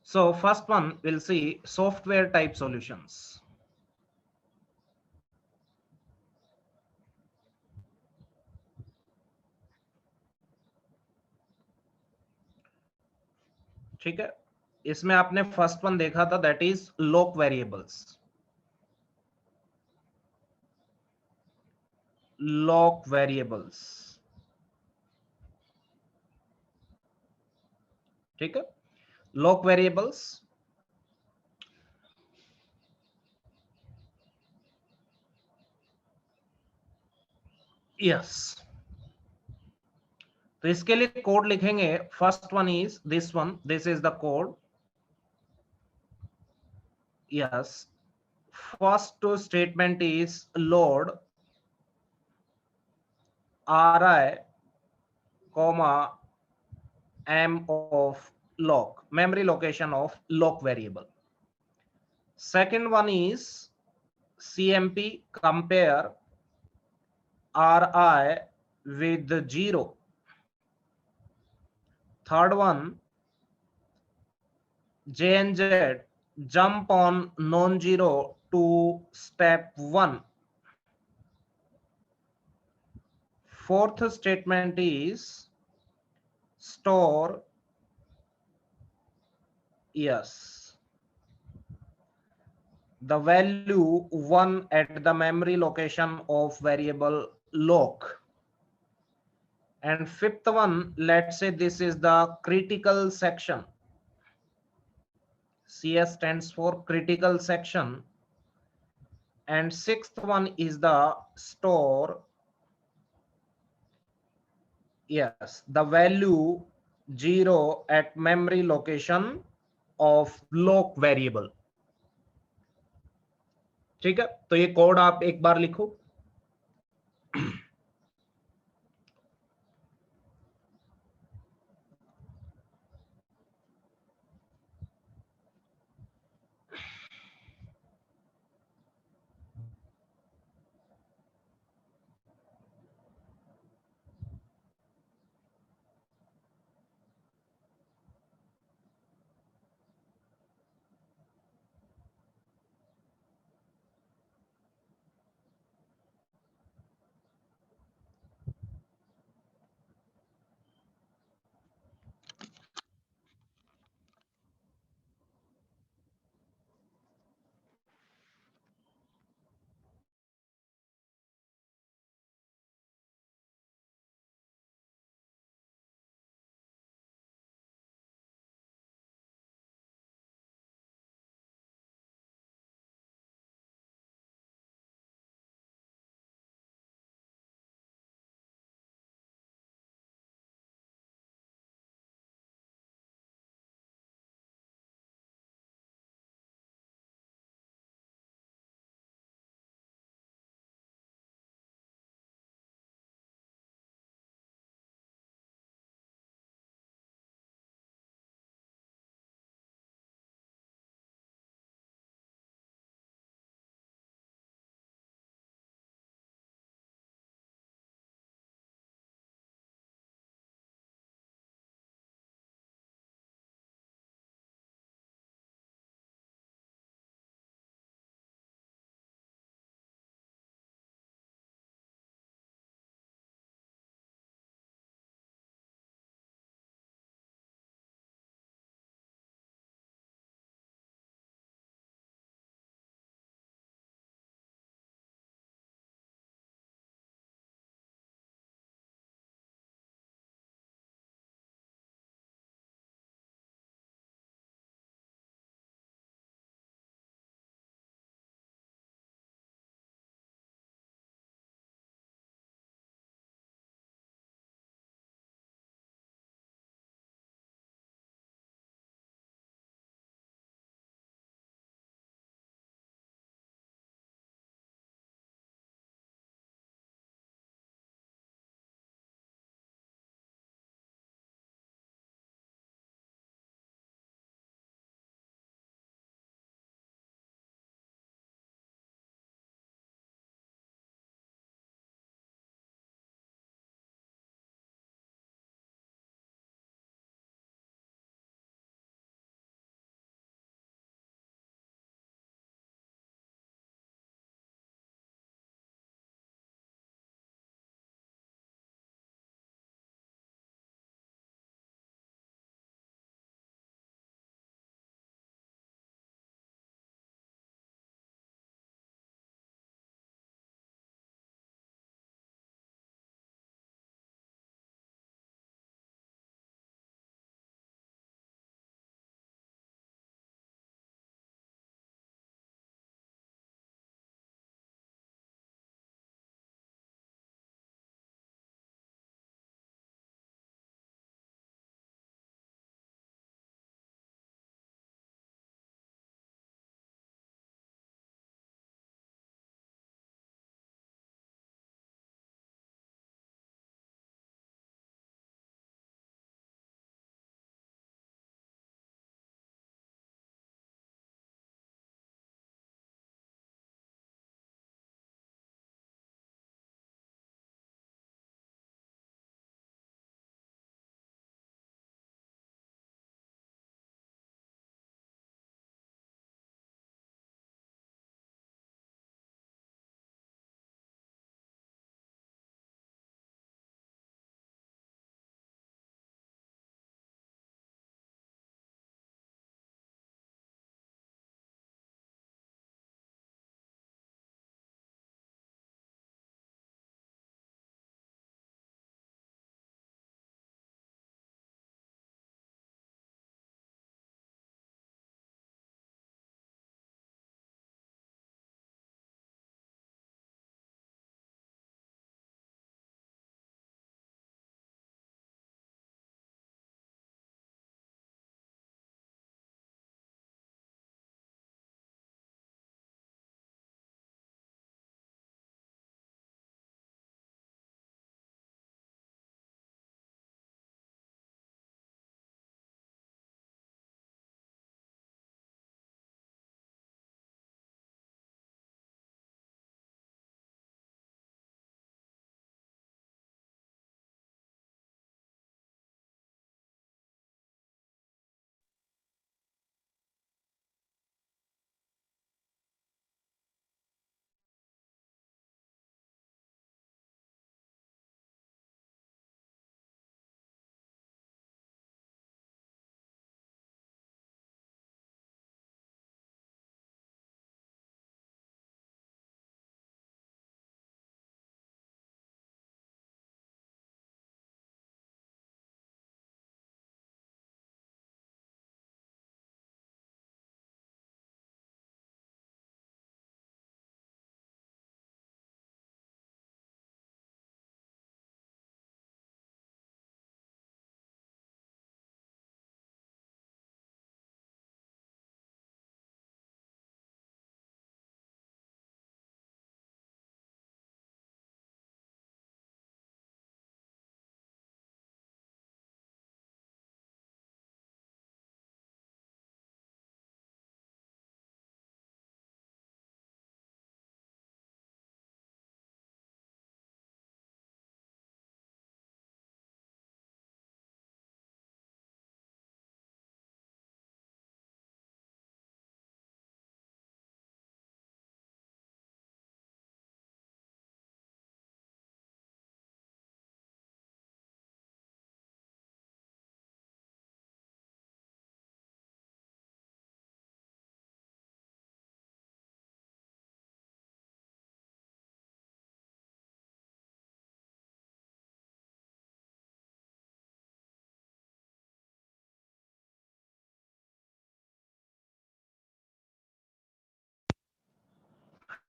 So first one we'll see software type solutions. ठीक है, इसमें आपने फर्स्ट वन देखा था, दैट इज लोक वेरिएबल्स. Lock variables. ठीक है, लॉक वेरिएबल्स. यस, तो इसके लिए कोड लिखेंगे. First one is this one, this is the code. Yes, first statement is load ri comma m of lock, memory location of lock variable. Second one is cmp compare ri with 0. Third one, jnz jump on non-zero to step 1. Fourth statement is store, yes, the value 1 at the memory location of variable lock. And fifth one, let's say this is the critical section. CS stands for critical section. And sixth one is the store, yes, the value 0 at memory location of lock variable. ठीक है, तो ये code आप एक बार लिखो.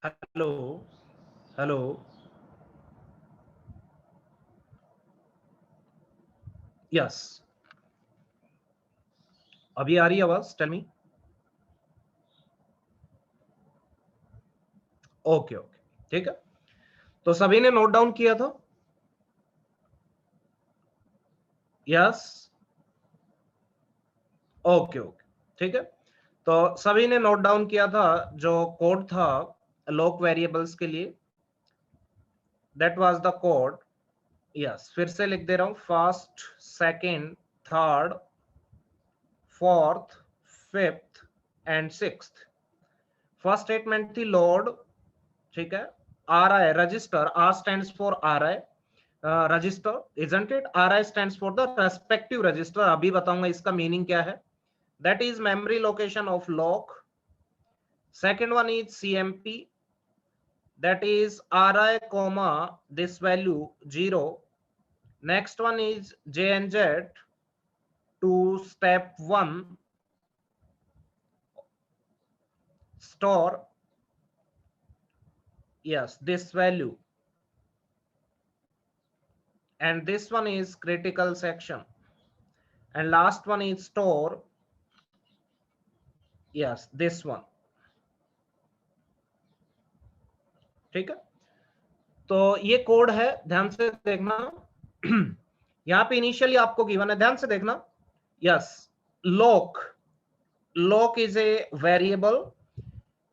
Hello hello, yes, अभी आ रही है आवाज, टेल मी। ओके ओके, ठीक है, तो सभी ने नोट डाउन किया था? यस, ओके ओके, ठीक है, तो सभी ने नोट डाउन किया था जो कोड था लॉक वेरिएबल्स के लिए, that was the code. Yes, फिर से लिख दे रहा हूं, first, second, third, fourth, fifth and sixth. First statement थी लोड, ठीक है, R I register, R stands for R I register, isn't it? R I stands for the respective register, अभी बताऊंगा इसका मीनिंग क्या है। That is memory location of lock. Second one is CMP, that is Ri comma this value 0. Next one is JNZ to step 1 store, yes, this value, and this one is critical section, and last one is store, yes, this one, ठीक है, तो ये code है, ध्यान से देखना। यहां पे इनिशियली आपको गिवन है, ध्यान से देखना, yes, lock, lock is a variable.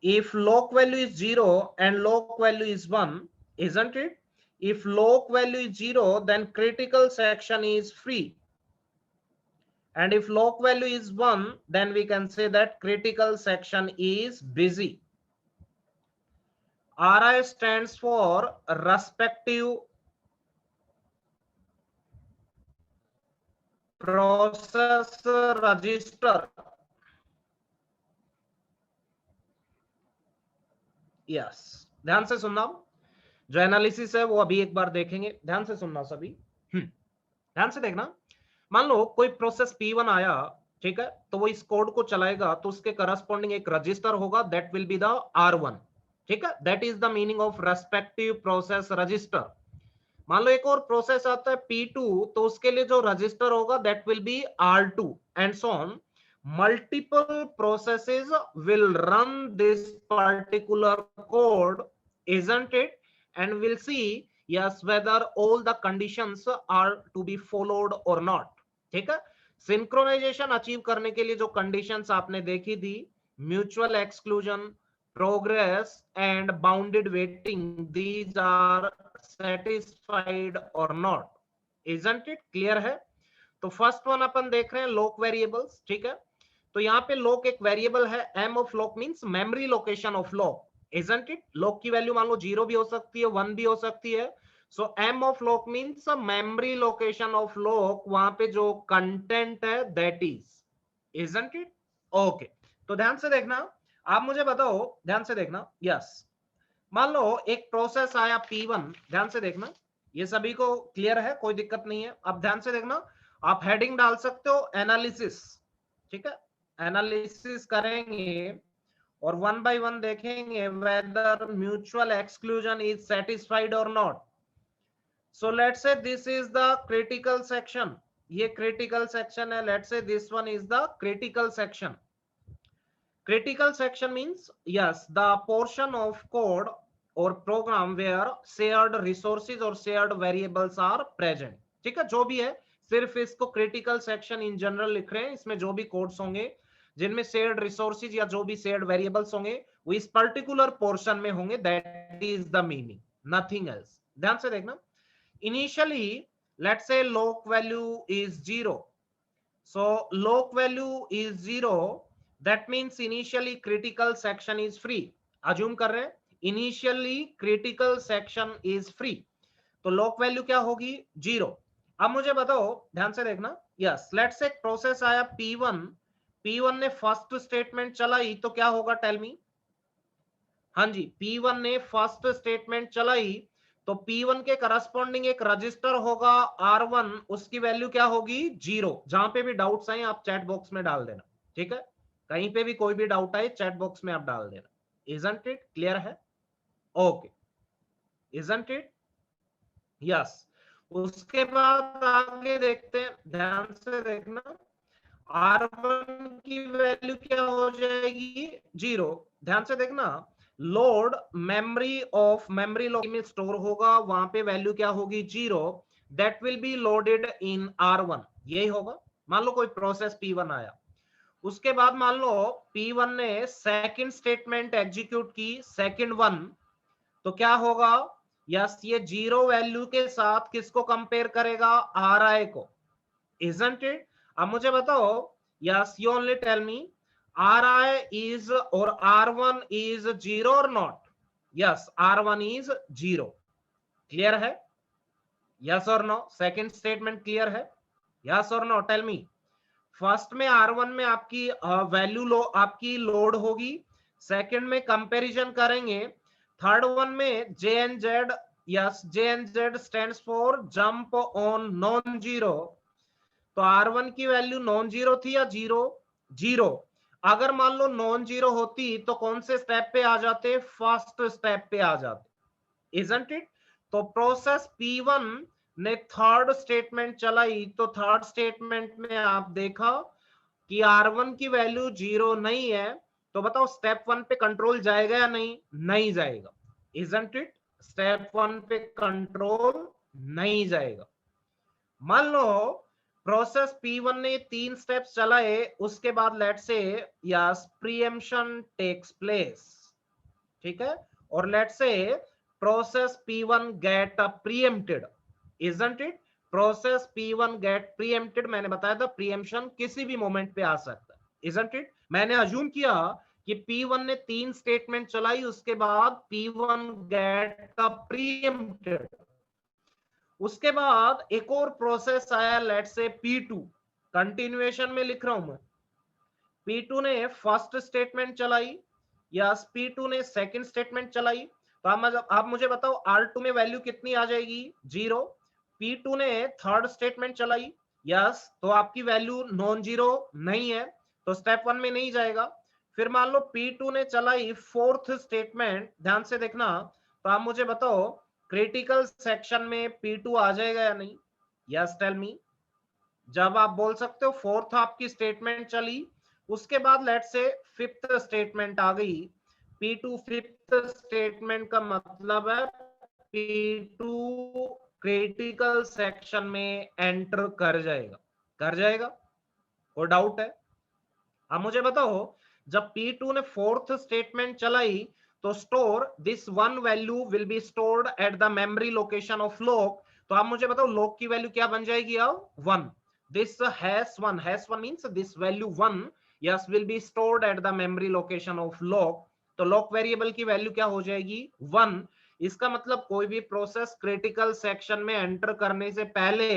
If lock value is 0 and lock value is 1, isn't it? If lock value is 0, then critical section is free. And if lock value is 1, then we can say that critical section is busy. RI stands for respective process register. Yes, ध्यान से सुनना, जो analysis है वो अभी एक बार देखेंगे, ध्यान से सुनना सभी। ध्यान से देखना, मान लो कोई प्रोसेस P1 आया, ठीक है, तो वो इस कोड को चलाएगा, तो उसके करस्पॉन्डिंग एक रजिस्टर होगा, that will be the R1, ठीक है, that is the meaning of respective process register. मान लो एक और प्रोसेस आता है P2, तो उसके लिए जो रजिस्टर होगा that will be R2 and so on. Multiple processes will run this particular code, isn't it? And we'll see, yes, whether all the conditions are to be followed or not, ठीक है। Synchronisation achieve करने के लिए जो conditions आपने देखी थी, mutual exclusion, progress and bounded waiting, these are satisfied or not, isn't it? Clear है? तो फर्स्ट वन अपन देख रहे हैं लॉक वेरिएबल्स, ठीक है, तो यहाँ पे लॉक एक वेरिएबल है, M of lock means memory location of lock, isn't it? Lock की वैल्यू मान लो 0 भी हो सकती है, 1 भी हो सकती है, so M of lock means memory location of lock, वहां पे जो कंटेंट है that is, isn't it? Okay, तो ध्यान से देखना, आप मुझे बताओ, ध्यान से देखना, यस, मान लो एक प्रोसेस आया P1, ध्यान से देखना, ये सभी को क्लियर है, कोई दिक्कत नहीं है। अब ध्यान से देखना, आप हेडिंग डाल सकते हो एनालिसिस, ठीक है, एनालिसिस करेंगे और वन बाय वन देखेंगे whether mutual exclusion is satisfied और not. So let's say this is the critical section, ये क्रिटिकल सेक्शन है, let's say this one is the critical section. Critical section means, yes, the portion of code or program where shared resources or shared variables are present, ठीक है, जो भी है, सिर्फ इसको critical section in general लिख रहे हैं, इसमें जो भी कोड्स होंगे जिनमें शेयर्ड रिसोर्सेज या जो भी शेयर्ड वेरिएबल्स होंगे वो इस पर्टिकुलर पोर्शन में होंगे, that is the meaning, nothing else. ध्यान से देखना, initially let's say lock value is 0, so lock value is 0, that means initially critical section is free, assume कर रहे हैं initially critical section is free, तो lock value क्या होगी 0। अब मुझे बताओ, ध्यान से देखना, यस, लेट्स से एक प्रोसेस आया P1 ने फर्स्ट स्टेटमेंट चलाई, तो क्या होगा, टेल मी। हाँ जी, P1 ने फर्स्ट स्टेटमेंट चलाई, तो P1 के करस्पॉन्डिंग एक रजिस्टर होगा R1, उसकी वैल्यू क्या होगी 0। जहां पे भी डाउट्स आए आप चैट बॉक्स में डाल देना, ठीक है, कहीं पे भी कोई भी डाउट आए चैट बॉक्स में आप डाल देना, isn't it? क्लियर है? Okay, isn't it? यस। उसके बाद आगे देखते हैं, ध्यान से देखना, R1 की वैल्यू क्या हो जाएगी? 0। ध्यान से देखना, load memory of memory location में स्टोर होगा, वहां पे वैल्यू क्या होगी? 0। That will be loaded in R1, यही होगा। मान लो कोई प्रोसेस P1 आया, उसके बाद मान लो P1 ने सेकंड स्टेटमेंट एग्जीक्यूट की, सेकंड वन, तो क्या होगा? यस, ये 0 वैल्यू के साथ किसको कंपेयर करेगा? Ri को, isn't it? अब मुझे बताओ, yes, you only tell me, Ri is or R1 is 0 or not? Yes, R1 is 0. Clear है? Yes or no? Second statement clear है? Yes or no? Tell me. First में R1 में आपकी value आपकी load होगी, second में comparison करेंगे, third one में JNZ, yes, JNZ stands for jump on non zero. तो R1 की वैल्यू नॉन जीरो थी या जीरो? जीरो। अगर मान लो नॉन जीरो होती तो कौन से स्टेप पे आ जाते? फर्स्ट स्टेप पे आ जाते, इजंट इट? तो प्रोसेस P1 ने थर्ड स्टेटमेंट चलाई, तो थर्ड स्टेटमेंट में आप देखा कि R1 की वैल्यू 0 नहीं है, तो बताओ स्टेप 1 पे कंट्रोल जाएगा या नहीं? नहीं जाएगा, इजंट इट? स्टेप 1 पे कंट्रोल नहीं जाएगा। मान लो प्रोसेस P1 ने 3 स्टेप्स चलाए, उसके बाद लेट से यस प्रीएम्पशन टेक्स प्लेस, ठीक है, और let say process P1 get preempted, isn't it? Process P1 get preempted, मैंने बताया था प्रीएम्पशन किसी भी मोमेंट पे आ सकता है, इजंट इट? मैंने अज्यूम किया कि P1 ने 3 स्टेटमेंट चलाई, उसके बाद P1 गेट प्रीएम्प्टेड, उसके बाद एक और प्रोसेस आया, लेट से P2, कंटिन्यूएशन में लिख रहा हूं मैं, P2 ने फर्स्ट स्टेटमेंट चलाई, या P2 ने सेकंड स्टेटमेंट चलाई, तो आप मुझे बताओ R2 में वैल्यू कितनी आ जाएगी? 0। P2 ने थर्ड स्टेटमेंट चलाई, यस, तो आपकी वैल्यू नॉन जीरो नहीं है, तो स्टेप 1 में नहीं जाएगा। फिर मान लो P2 ने चलाई फोर्थ स्टेटमेंट, ध्यान से देखना, तो आप मुझे बताओ क्रिटिकल सेक्शन में P2 आ जाएगा या नहीं? Yes, tell me. जब आप बोल सकते हो फोर्थ आपकी स्टेटमेंट चली, उसके बाद लेट से फिफ्थ स्टेटमेंट आ गई, P2 फिफ्थ स्टेटमेंट का मतलब है P2 क्रिटिकल सेक्शन में एंटर कर जाएगा, कर जाएगा? कोई डाउट है? अब मुझे बताओ, जब P2 ने फोर्थ स्टेटमेंट चलाई, तो store this one value will be stored at the memory location of lock, तो आप मुझे बताओ लॉक की वैल्यू क्या बन जाएगी? अब 1, this #1 means this value 1, yes, will be stored at the memory location of lock, तो लॉक वेरिएबल की वैल्यू क्या हो जाएगी? 1। इसका मतलब कोई भी प्रोसेस क्रिटिकल सेक्शन में एंटर करने से पहले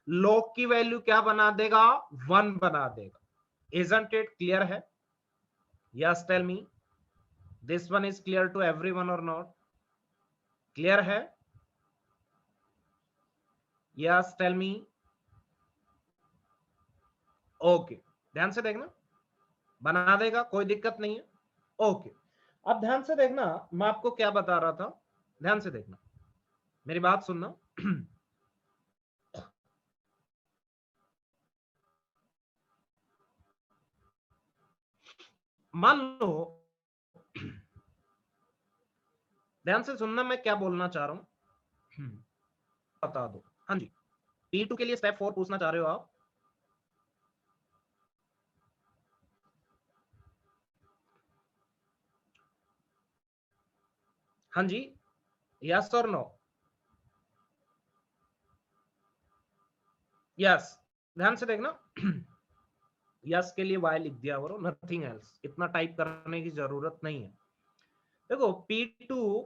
लॉक की वैल्यू क्या बना देगा? 1 बना देगा, isn't it clear है? yes, tell me, this one is clear to everyone or not? clear है? yes, tell me. ओके, ध्यान से देखना, बना देगा, कोई दिक्कत नहीं है। ओके, अब ध्यान से देखना, मैं आपको क्या बता रहा था, ध्यान से देखना, मेरी बात सुनना। मान लो, ध्यान से सुनना, मैं क्या बोलना चाह रहा हूं, बता दो। हाँ जी, P2 के लिए स्टेप 4 पूछना चाह रहे हो आप? हाँ जी, यस और नो? यस, ध्यान से देखना, यस के लिए वाई लिख दिया करो, नथिंग एल्स, इतना टाइप करने की जरूरत नहीं है। देखो P2,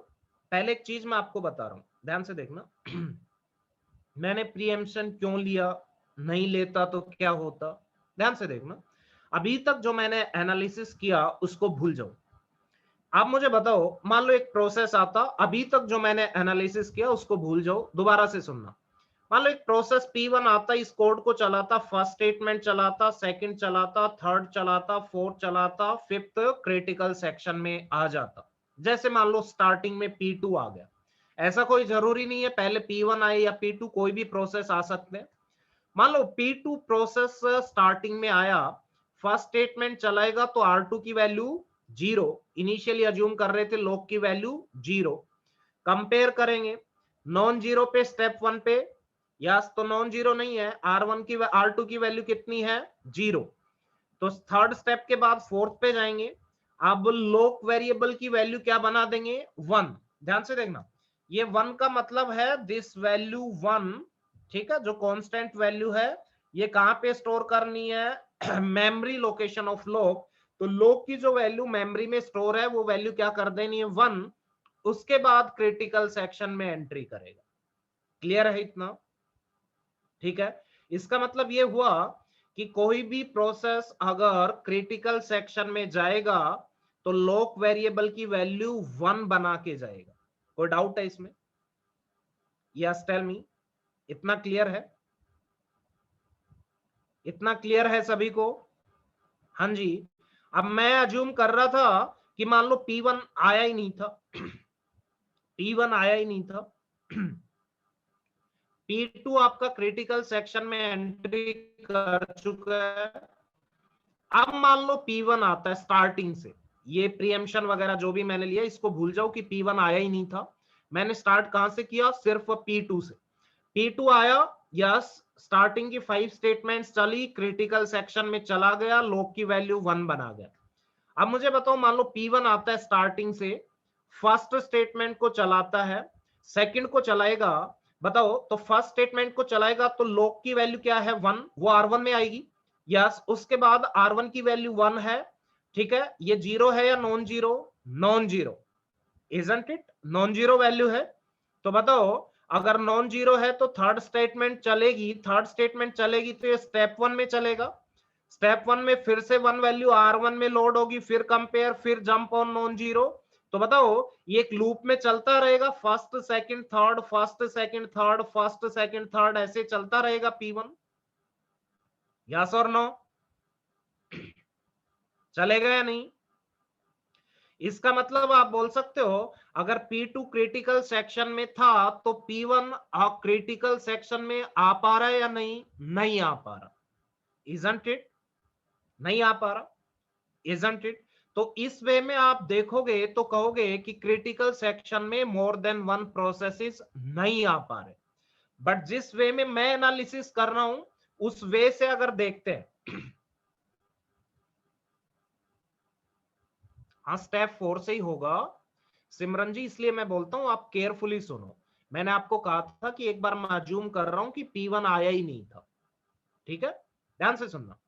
पहले एक चीज मैं आपको बता रहा हूं, ध्यान से देखना, मैंने प्रीएम्पशन क्यों लिया, नहीं लेता तो क्या होता? ध्यान से देखना, अभी तक जो मैंने एनालिसिस किया उसको भूल जाओ। आप मुझे बताओ, मान लो एक प्रोसेस आता, अभी तक जो मैंने एनालिसिस किया उसको भूल जाओ, दोबारा से सुनना। मान लो एक प्रोसेस P1 आता, इस कोड को चलाता, फर्स्ट स्टेटमेंट चलाता, सेकंड चलाता, थर्ड चलाता, फोर्थ चलाता, फिफ्थ क्रिटिकल सेक्शन में आ जाता, जैसे मान लो स्टार्टिंग में P2 आ गया, ऐसा कोई जरूरी नहीं है पहले P1 आए या P2, कोई भी प्रोसेस आ सकते हैं। मान लो P2 प्रोसेस स्टार्टिंग में आया, फर्स्ट स्टेटमेंट चलाएगा तो R2 की वैल्यू 0, इनिशियली अज्यूम कर रहे थे लॉग की वैल्यू 0, कंपेयर करेंगे नॉन जीरो पे स्टेप 1 पे, यस तो नॉन जीरो नहीं है, R1 की R2 की वैल्यू कितनी है 0, तो थर्ड स्टेप के बाद फोर्थ पे जाएंगे, अब लोक वेरिएबल की वैल्यू क्या बना देंगे 1, ध्यान से देखना, ये 1 का मतलब है दिस वैल्यू 1, ठीक है, जो कांस्टेंट वैल्यू है ये कहां पे स्टोर करनी है मेमोरी लोकेशन ऑफ लोक, तो लोक की जो वैल्यू मेमोरी में स्टोर है वो वैल्यू क्या कर देनी है 1, उसके बाद क्रिटिकल सेक्शन में एंट्री करेगा। क्लियर है इतना? ठीक है, इसका मतलब ये हुआ कि कोई भी प्रोसेस अगर क्रिटिकल सेक्शन में जाएगा तो लॉक वेरिएबल की वैल्यू 1 बना के जाएगा। कोई डाउट है इसमें? यस टेल मी, इतना क्लियर है? इतना क्लियर है सभी को? हाँ जी। अब मैं अज्यूम कर रहा था कि मान लो P1 आया ही नहीं था P1 आया ही नहीं था P2 आपका क्रिटिकल सेक्शन में एंट्री कर चुका है, अब मान लो P1 आता है स्टार्टिंग से, ये प्रीएम्पशन वगैरह जो भी मैंने लिया इसको भूल जाओ कि P1 आया ही नहीं था, मैंने स्टार्ट कहां से किया, सिर्फ P2 से। P2 आया, यस, स्टार्टिंग की 5 स्टेटमेंट्स चली, क्रिटिकल सेक्शन में चला गया, लॉग की वैल्यू 1 बना गया। अब मुझे बताओ मान लो P1 आता है स्टार्टिंग से, फर्स्ट स्टेटमेंट को चलाता है, सेकंड को चलाएगा, बताओ तो फर्स्ट स्टेटमेंट को चलाएगा तो लॉग की वैल्यू क्या है 1, वो R1 में आएगी, यस, उसके बाद R1 की वैल्यू 1 है, ठीक है, ये 0 है या non zero, non zero, isn't it, non zero value है, तो बताओ अगर नॉन जीरो है तो थर्ड स्टेटमेंट चलेगी, थर्ड स्टेटमेंट चलेगी तो ये स्टेप 1 में चलेगा, स्टेप 1 में फिर से 1 वैल्यू R1 में लोड होगी, फिर कंपेयर, फिर जंप ऑन नॉन जीरो, तो बताओ ये एक लूप में चलता रहेगा, first second third, first second third, first second third, ऐसे चलता रहेगा P1, यस और नो? चलेगा या नहीं? इसका मतलब आप बोल सकते हो अगर P2 क्रिटिकल सेक्शन में था तो P1 क्रिटिकल सेक्शन में आ पा रहा है या नहीं? नहीं आ पा रहा, इजंट इट? नहीं आ पा रहा, इजंट इट? तो इस वे में आप देखोगे तो कहोगे कि क्रिटिकल सेक्शन में मोर देन वन प्रोसेसेस नहीं आ पा रहे, बट जिस वे में मैं एनालिसिस कर रहा हूं उस वे से अगर देखते हैं, हाँ स्टेप 4 से ही होगा सिमरन जी, इसलिए मैं बोलता हूं आप केयरफुली सुनो, मैंने आपको कहा था कि एक बार मैं अज्यूम कर रहा हूं कि P1 आया ही नहीं था, ठीक है, ध्यान से सुनना,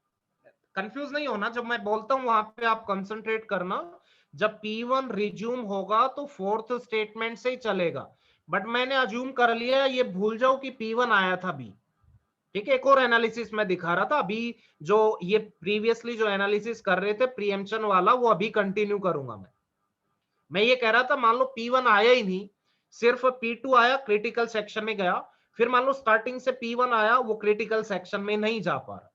कंफ्यूज नहीं होना, जब मैं बोलता हूं वहां पे आप कंसंट्रेट करना, जब P1 रिज्यूम होगा तो फोर्थ स्टेटमेंट से ही चलेगा, बट मैंने अज्यूम कर लिया, ये भूल जाओ कि P1 आया था भी, ठीक है, एक और एनालिसिस मैं दिखा रहा था अभी, जो ये प्रीवियसली जो एनालिसिस कर रहे थे प्रीएम्पशन वाला वो अभी कंटिन्यू करूंगा मैं ये कह रहा था मान लो P1 आया ही नहीं, सिर्फ P2 आया, क्रिटिकल सेक्शन में गया, फिर मान लो स्टार्टिंग से P1 आया, वो क्रिटिकल सेक्शन में नहीं जा पा रहा,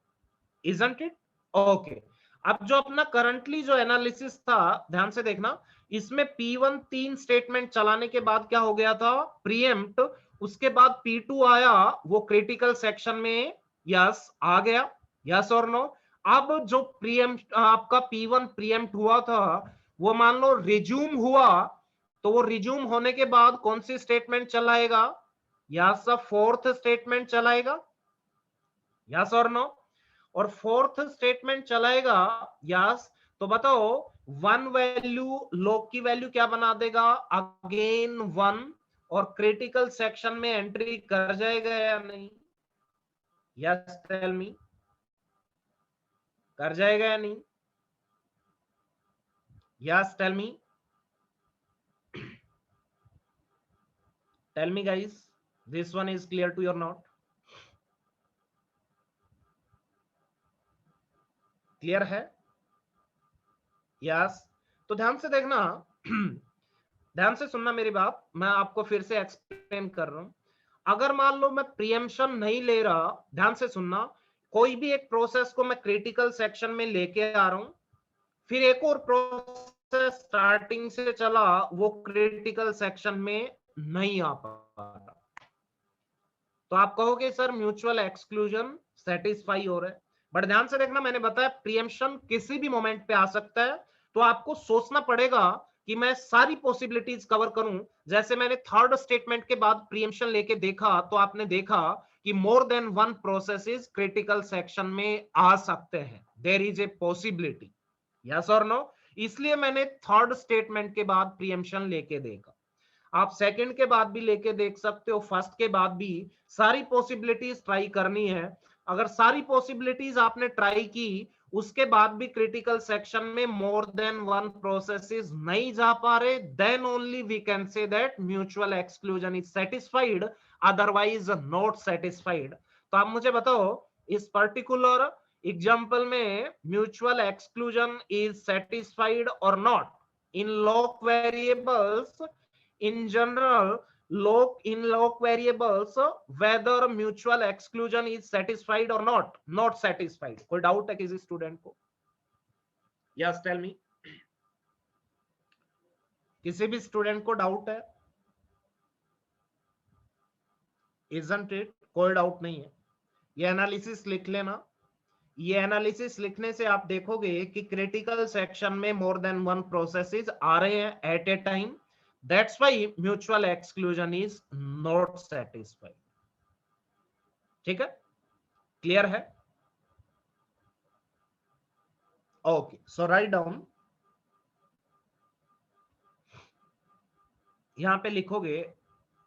इजंट इट? ओके, अब जो अपना करंटली जो एनालिसिस था ध्यान से देखना, इसमें P1 3 स्टेटमेंट चलाने के बाद क्या हो गया था, प्रीएम्प्ट, उसके बाद P2 आया, वो क्रिटिकल सेक्शन में यस आ गया, यस और नो? अब जो प्रीएम्प्ट आपका P1 प्रीएम्प्ट हुआ था वो मान लो रिज्यूम हुआ, तो वो रिज्यूम होने के बाद कौन सी स्टेटमेंट चलाएगा, यस फोर्थ स्टेटमेंट चलाएगा, यस और नो? और फोर्थ स्टेटमेंट चलाएगा, यस, तो बताओ 1 वैल्यू लॉग की वैल्यू क्या बना देगा, अगेन 1, और क्रिटिकल सेक्शन में एंट्री कर जाएगा या नहीं, यस टेल मी, कर जाएगा या नहीं, yes tell me, tell me guys, this one is clear to your not? Clear है? यस, तो ध्यान से देखना ध्यान से सुनना मेरी बात, मैं आपको फिर से एक्सप्लेन कर रहा हूं, अगर मान लो मैं प्रीएम्पशन नहीं ले रहा, ध्यान से सुनना, कोई भी एक प्रोसेस को मैं क्रिटिकल सेक्शन में लेके आ रहा हूं, फिर एक और प्रोसेस प्रोसेस स्टार्टिंग से चला वो क्रिटिकल सेक्शन में नहीं आ पा रहा, तो आप कहोगे सर म्यूचुअल एक्सक्लूजन सेटिस्फाई हो रहा है। बट ध्यान से देखना, मैंने बताया प्रीएम्पशन किसी भी मोमेंट पे आ सकता है, तो आपको सोचना पड़ेगा कि मैं सारी पॉसिबिलिटीज कवर करूं। जैसे मैंने थर्ड स्टेटमेंट के बाद प्रीएम्पशन लेके देखा, तो आपने देखा कि more than one processes critical section में आ सकते हैं, there is a possibility, yes और नो। इसलिए मैंने थर्ड स्टेटमेंट के बाद प्रीएम्पशन लेके देखा। आप सेकंड के बाद भी लेके देख सकते हो, फर्स्ट के बाद भी सारी पॉसिबिलिटीज ट्राई करनी है। अगर सारी पॉसिबिलिटीज आपने ट्राई की, उसके बाद भी क्रिटिकल सेक्शन में मोर देन वन प्रोसेसेस नहीं जा पा रहे, then only we can say that mutual exclusion is satisfied, otherwise not satisfied. तो आप मुझे बताओ इस पर्टिकुलर एग्जांपल में म्यूचुअल एक्सक्लूजन इज सेटिस्फाइड और not in lock variables. In general, in log variables, whether mutual exclusion is satisfied or not satisfied. कोई doubt है किसी स्टूडेंट को? Yes, tell me. किसी भी स्टूडेंट को डाउट है? Isn't it? कोई डाउट नहीं है। ये एनालिसिस लिख लेना। ये एनालिसिस लिखने से आप देखोगे कि क्रिटिकल सेक्शन में मोर देन वन प्रोसेसेस आ रहे हैं at a time, that's why mutual exclusion is not satisfied। ठीक है, क्लियर है? ओके, सो राइट डाउन, यहां पे लिखोगे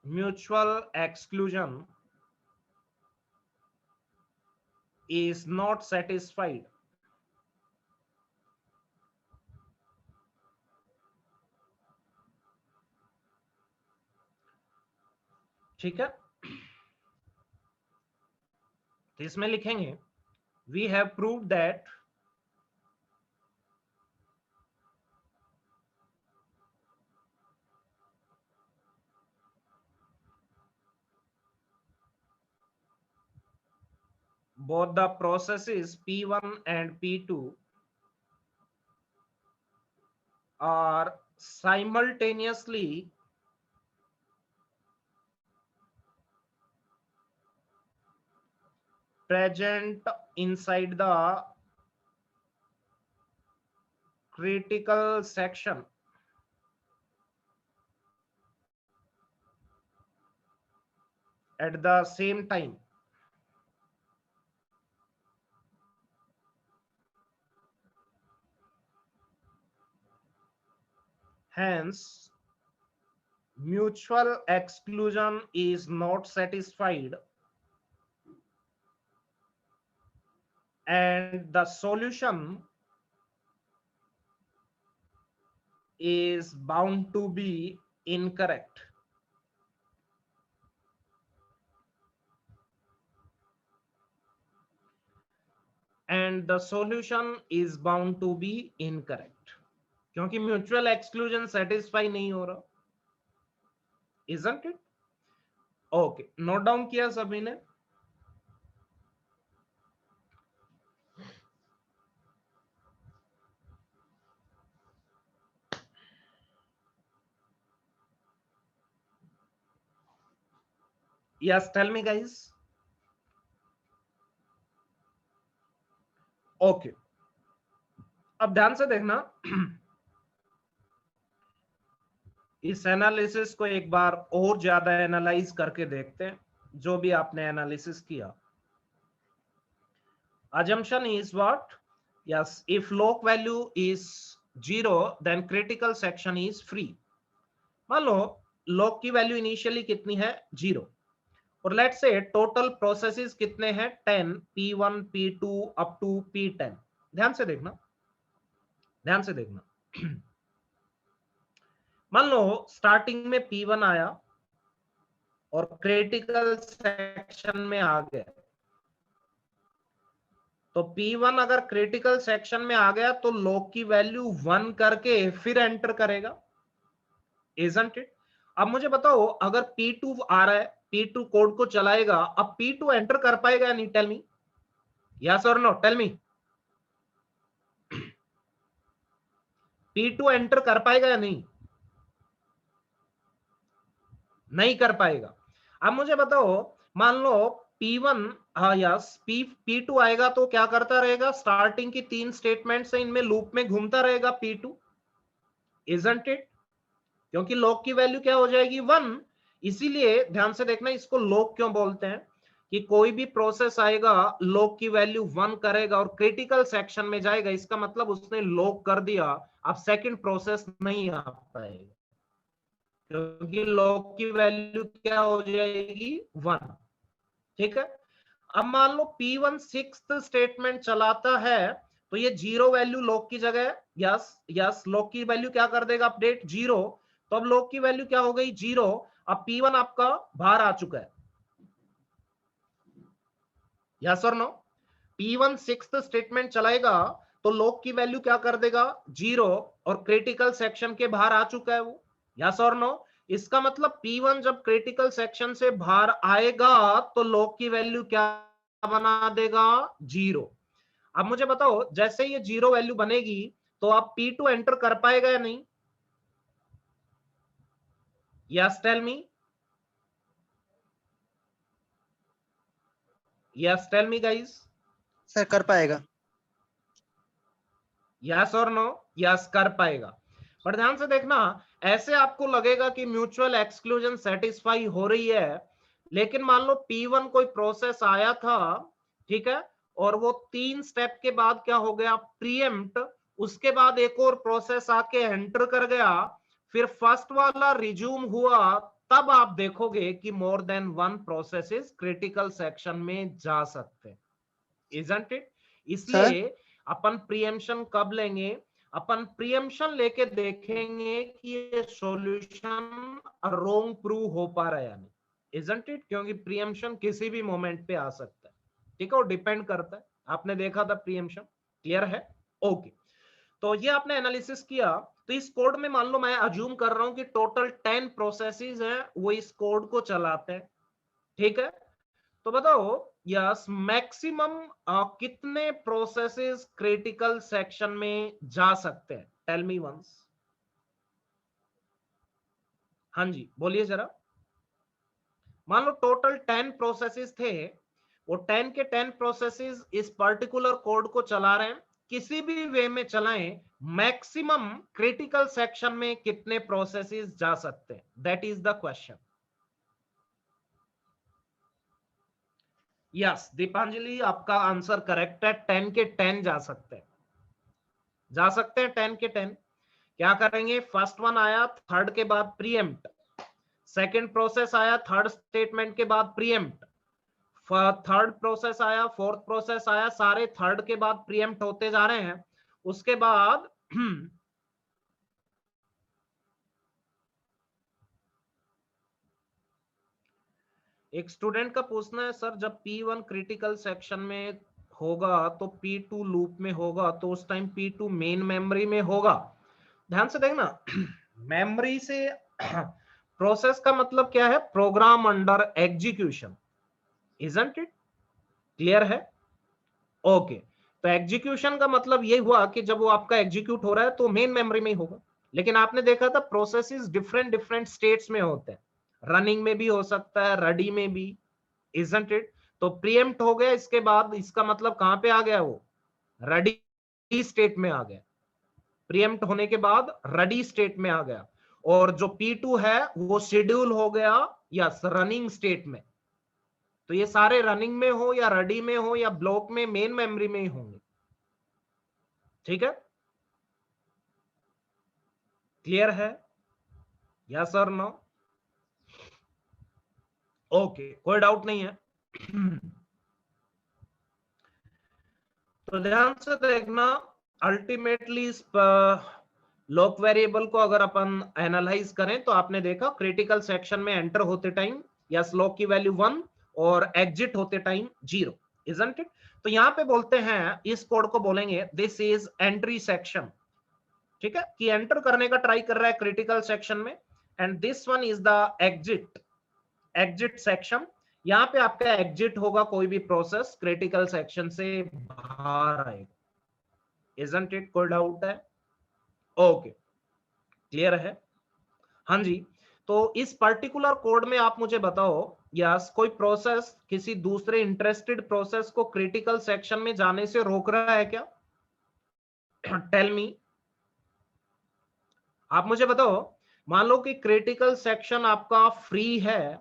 mutual exclusion is not satisfied ठीक है। तो इसमें लिखेंगे we have proved that both the processes P1 and P2 are simultaneously present inside the critical section at the same time. Hence, mutual exclusion is not satisfied and the solution is bound to be incorrect. And the solution is bound to be incorrect. क्योंकि mutual exclusion satisfy नहीं हो रहा, isn't it? Okay, note down किया सभी ने? Yes, tell me guys. Okay, अब ध्यान से देखना, इस एनालिसिस को एक बार और ज्यादा एनालाइज करके देखते हैं, जो भी आपने एनालिसिस किया। assumption is what? Yes, if log value is 0 then critical section is free। मान लो log की वैल्यू इनिशियली कितनी है? 0, और लेट्स से टोटल प्रोसेसेस कितने हैं? 10, P1 P2 up to P10। ध्यान से देखना, ध्यान से देखना, मान लो स्टार्टिंग में P1 आया और क्रिटिकल सेक्शन में आ गया, तो P1 अगर क्रिटिकल सेक्शन में आ गया तो लॉग की वैल्यू 1 करके फिर एंटर करेगा, isn't it? अब मुझे बताओ अगर P2 आ रहा है, P2 कोड को चलाएगा, अब P2 एंटर कर पाएगा या नहीं? टेल मी, यस और no, tell me. P2 enter कर पाएगा या नहीं? नहीं कर पाएगा। अब मुझे बताओ, मान लो P1, हाँ यस, P2 आएगा तो क्या करता रहेगा? स्टार्टिंग की 3 स्टेटमेंट से इनमें लूप में घूमता रहेगा P2, इजंट इट? क्योंकि लॉग की वैल्यू क्या हो जाएगी? 1। इसीलिए ध्यान से देखना, इसको लॉग क्यों बोलते हैं, कि कोई भी प्रोसेस आएगा लॉग की वैल्यू 1 करेगा और क्रिटिकल सेक्शन में जाएगा, इसका मतलब उसने लॉग कर दिया, अब सेकंड प्रोसेस नहीं आ पाएगा, क्योंकि लॉग की वैल्यू क्या हो जाएगी? 1। ठीक है। अब मान लो P1 सिक्स्थ स्टेटमेंट चलाता है, तो ये 0 वैल्यू लॉग की जगह, यस यस, लॉग की वैल्यू क्या कर देगा? अपडेट 0। तो अब लॉग की वैल्यू क्या हो गई? 0। अब P1 आपका बाहर आ चुका है, यस और नो? P1 सिक्स्थ स्टेटमेंट चलाएगा तो लॉग की वैल्यू क्या कर देगा? 0, और क्रिटिकल सेक्शन के बाहर आ चुका है वो, यस और नो? इसका मतलब P1 जब क्रिटिकल सेक्शन से बाहर आएगा तो लॉग की वैल्यू क्या बना देगा? 0। अब मुझे बताओ, जैसे ये 0 वैल्यू बनेगी तो आप P2 एंटर कर पाएगा या नहीं? Yes tell me, yes tell me guys. Sir कर पाएगा। यस और नो? यस कर पाएगा। पर ध्यान से देखना, ऐसे आपको लगेगा कि म्यूचुअल एक्सक्लूजन सेटिस्फाई हो रही है, लेकिन मान लो P1 कोई प्रोसेस आया था, ठीक है, और वो 3 स्टेप के बाद क्या हो गया? प्रीएम्प्ट। उसके बाद एक और प्रोसेस आके एंटर कर गया, फिर फर्स्ट वाला रिज्यूम हुआ, तब आप देखोगे कि more then 1 process critical section में जा सकते हैं, इजंट इट? सर इसलिए अपन प्रियम्पशन कब लेंगे? अपन प्रियम्पशन लेके देखेंगे कि ये सॉल्यूशन रोंग प्रूव हो पा रहा है या नहीं, इजंट इट? क्योंकि प्रियम्पशन किसी भी मोमेंट पे आ सकता है, ठीक है, और डिपेंड करता है। आपने देखा था प्रियम्पशन, क्लियर है? ओके। तो ये आपने एनालिसिस किया, तो इस कोड में मान लो मैं अज्यूम कर रहा हूं कि टोटल 10 प्रोसेसेस हैं, वो इस कोड को चलाते हैं, ठीक है? तो बताओ, यस, मैक्सिमम कितने प्रोसेसेस क्रिटिकल सेक्शन में जा सकते हैं? Tell me once. हाँ जी बोलिए जरा। मान लो टोटल 10 प्रोसेसेस थे, वो 10 के 10 प्रोसेसेस इस पर्टिकुलर कोड को चला रहे हैं, किसी भी वे में चलाएं, मैक्सिमम क्रिटिकल सेक्शन में कितने प्रोसेसेस जा सकते हैं? That is the question. Yes Deepanjali, आपका आंसर करेक्ट है, 10 के 10 जा सकते हैं, जा सकते हैं 10 के 10। क्या करेंगे? फर्स्ट वन आया, थर्ड के बाद प्रीएम्प्ट, सेकंड प्रोसेस आया, थर्ड स्टेटमेंट के बाद प्रीएम्प्ट, थर्ड प्रोसेस आया, फोर्थ प्रोसेस आया, सारे थर्ड के बाद प्रीएम्प्ट होते जा रहे हैं। उसके बाद एक स्टूडेंट का पूछना है, सर जब P1 क्रिटिकल सेक्शन में होगा तो P2 लूप में होगा, तो उस टाइम P2 मेन मेमोरी में होगा। ध्यान से देखना, मेमोरी से प्रोसेस का मतलब क्या है? Program under execution, isn't it? Clear है? ओके। तो एग्जीक्यूशन का मतलब ये हुआ कि जब वो आपका एग्जीक्यूट हो रहा है तो मेन मेमोरी में ही होगा। लेकिन आपने देखा था प्रोसेसेस डिफरेंट डिफरेंट स्टेट्स में होते हैं, रनिंग में भी हो सकता है, रेडी में भी, इजंट इट? तो प्रीएम्प्ट हो गया, इसके बाद इसका मतलब कहां पे आ गया? वो रेडी स्टेट में आ गया। प्रीएम्प्ट होने के बाद रेडी स्टेट में आ गया, और जो P2 है वो शेड्यूल हो गया यस रनिंग स्टेट में। तो ये सारे रनिंग में हो या रेडी में हो या ब्लॉक में, मेन मेमोरी में ही होंगे, ठीक है? क्लियर है? यस और नो? ओके, कोई डाउट नहीं है? तो ध्यान से देखना, अल्टीमेटली इस लॉक वेरिएबल को अगर अपन एनालाइज करें तो आपने देखा क्रिटिकल सेक्शन में एंटर होते टाइम यस लॉक की वैल्यू 1 और एग्जिट होते टाइम 0, इजंट इट? तो यहां पे बोलते हैं, इस कोड को बोलेंगे दिस इज एंट्री सेक्शन, ठीक है, कि एंटर करने का ट्राई कर रहा है क्रिटिकल सेक्शन में, and this one is the exit, exit section. यहां पे आपका एग्जिट होगा कोई भी प्रोसेस क्रिटिकल सेक्शन से बाहर आएगा, इजंट इट? कोई डाउट है? ओके, क्लियर है? हाँ जी। तो इस पर्टिकुलर कोड में आप मुझे बताओ, यस, कोई प्रोसेस किसी दूसरे इंटरेस्टेड प्रोसेस को क्रिटिकल सेक्शन में जाने से रोक रहा है क्या? Tell me. आप मुझे बताओ, मान लो कि क्रिटिकल सेक्शन आपका फ्री है